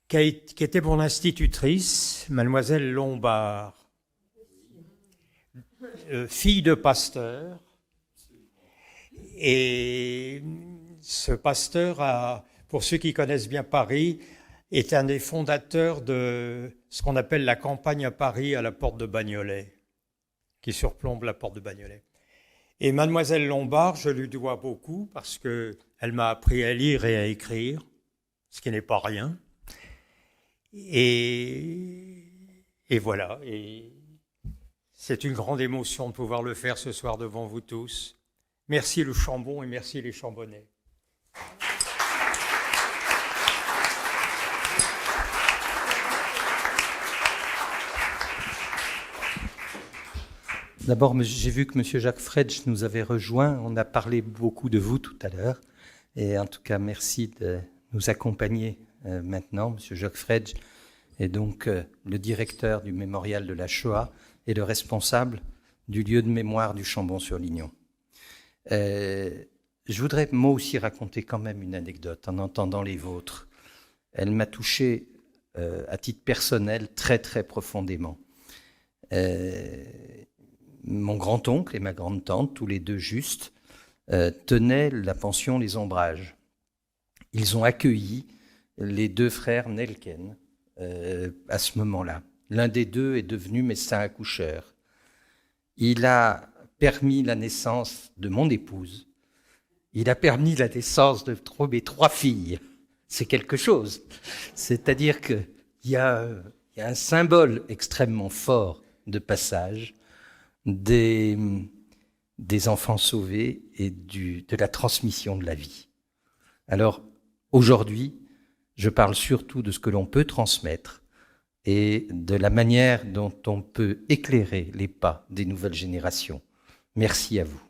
qui était mon institutrice, mademoiselle Lombard, fille de pasteur. Et ce pasteur, pour ceux qui connaissent bien Paris, est un des fondateurs de ce qu'on appelle la campagne à Paris à la porte de Bagnolet, qui surplombe la porte de Bagnolet. Et mademoiselle Lombard, je lui dois beaucoup parce qu'elle m'a appris à lire et à écrire, ce qui n'est pas rien. Et voilà. Et c'est une grande émotion de pouvoir le faire ce soir devant vous tous. Merci le Chambon et merci les Chambonnais. D'abord, j'ai vu que M. Jacques Fredge nous avait rejoint. On a parlé beaucoup de vous tout à l'heure. Et en tout cas, merci de nous accompagner maintenant. M. Jacques Fredge est donc le directeur du mémorial de la Shoah et le responsable du lieu de mémoire du Chambon-sur-Lignon. Je voudrais moi aussi raconter quand même une anecdote en entendant les vôtres. Elle m'a touché à titre personnel très très profondément. Mon grand-oncle et ma grande-tante, tous les deux justes, tenaient la pension Les Ombrages. Ils ont accueilli les deux frères Nelken à ce moment-là. L'un des deux est devenu médecin accoucheur. Il a permis la naissance de mon épouse. Il a permis la naissance de mes 3 filles. C'est quelque chose. C'est-à-dire qu'il y a un symbole extrêmement fort de passage des enfants sauvés et de la transmission de la vie. Alors, aujourd'hui, je parle surtout de ce que l'on peut transmettre et de la manière dont on peut éclairer les pas des nouvelles générations. Merci à vous.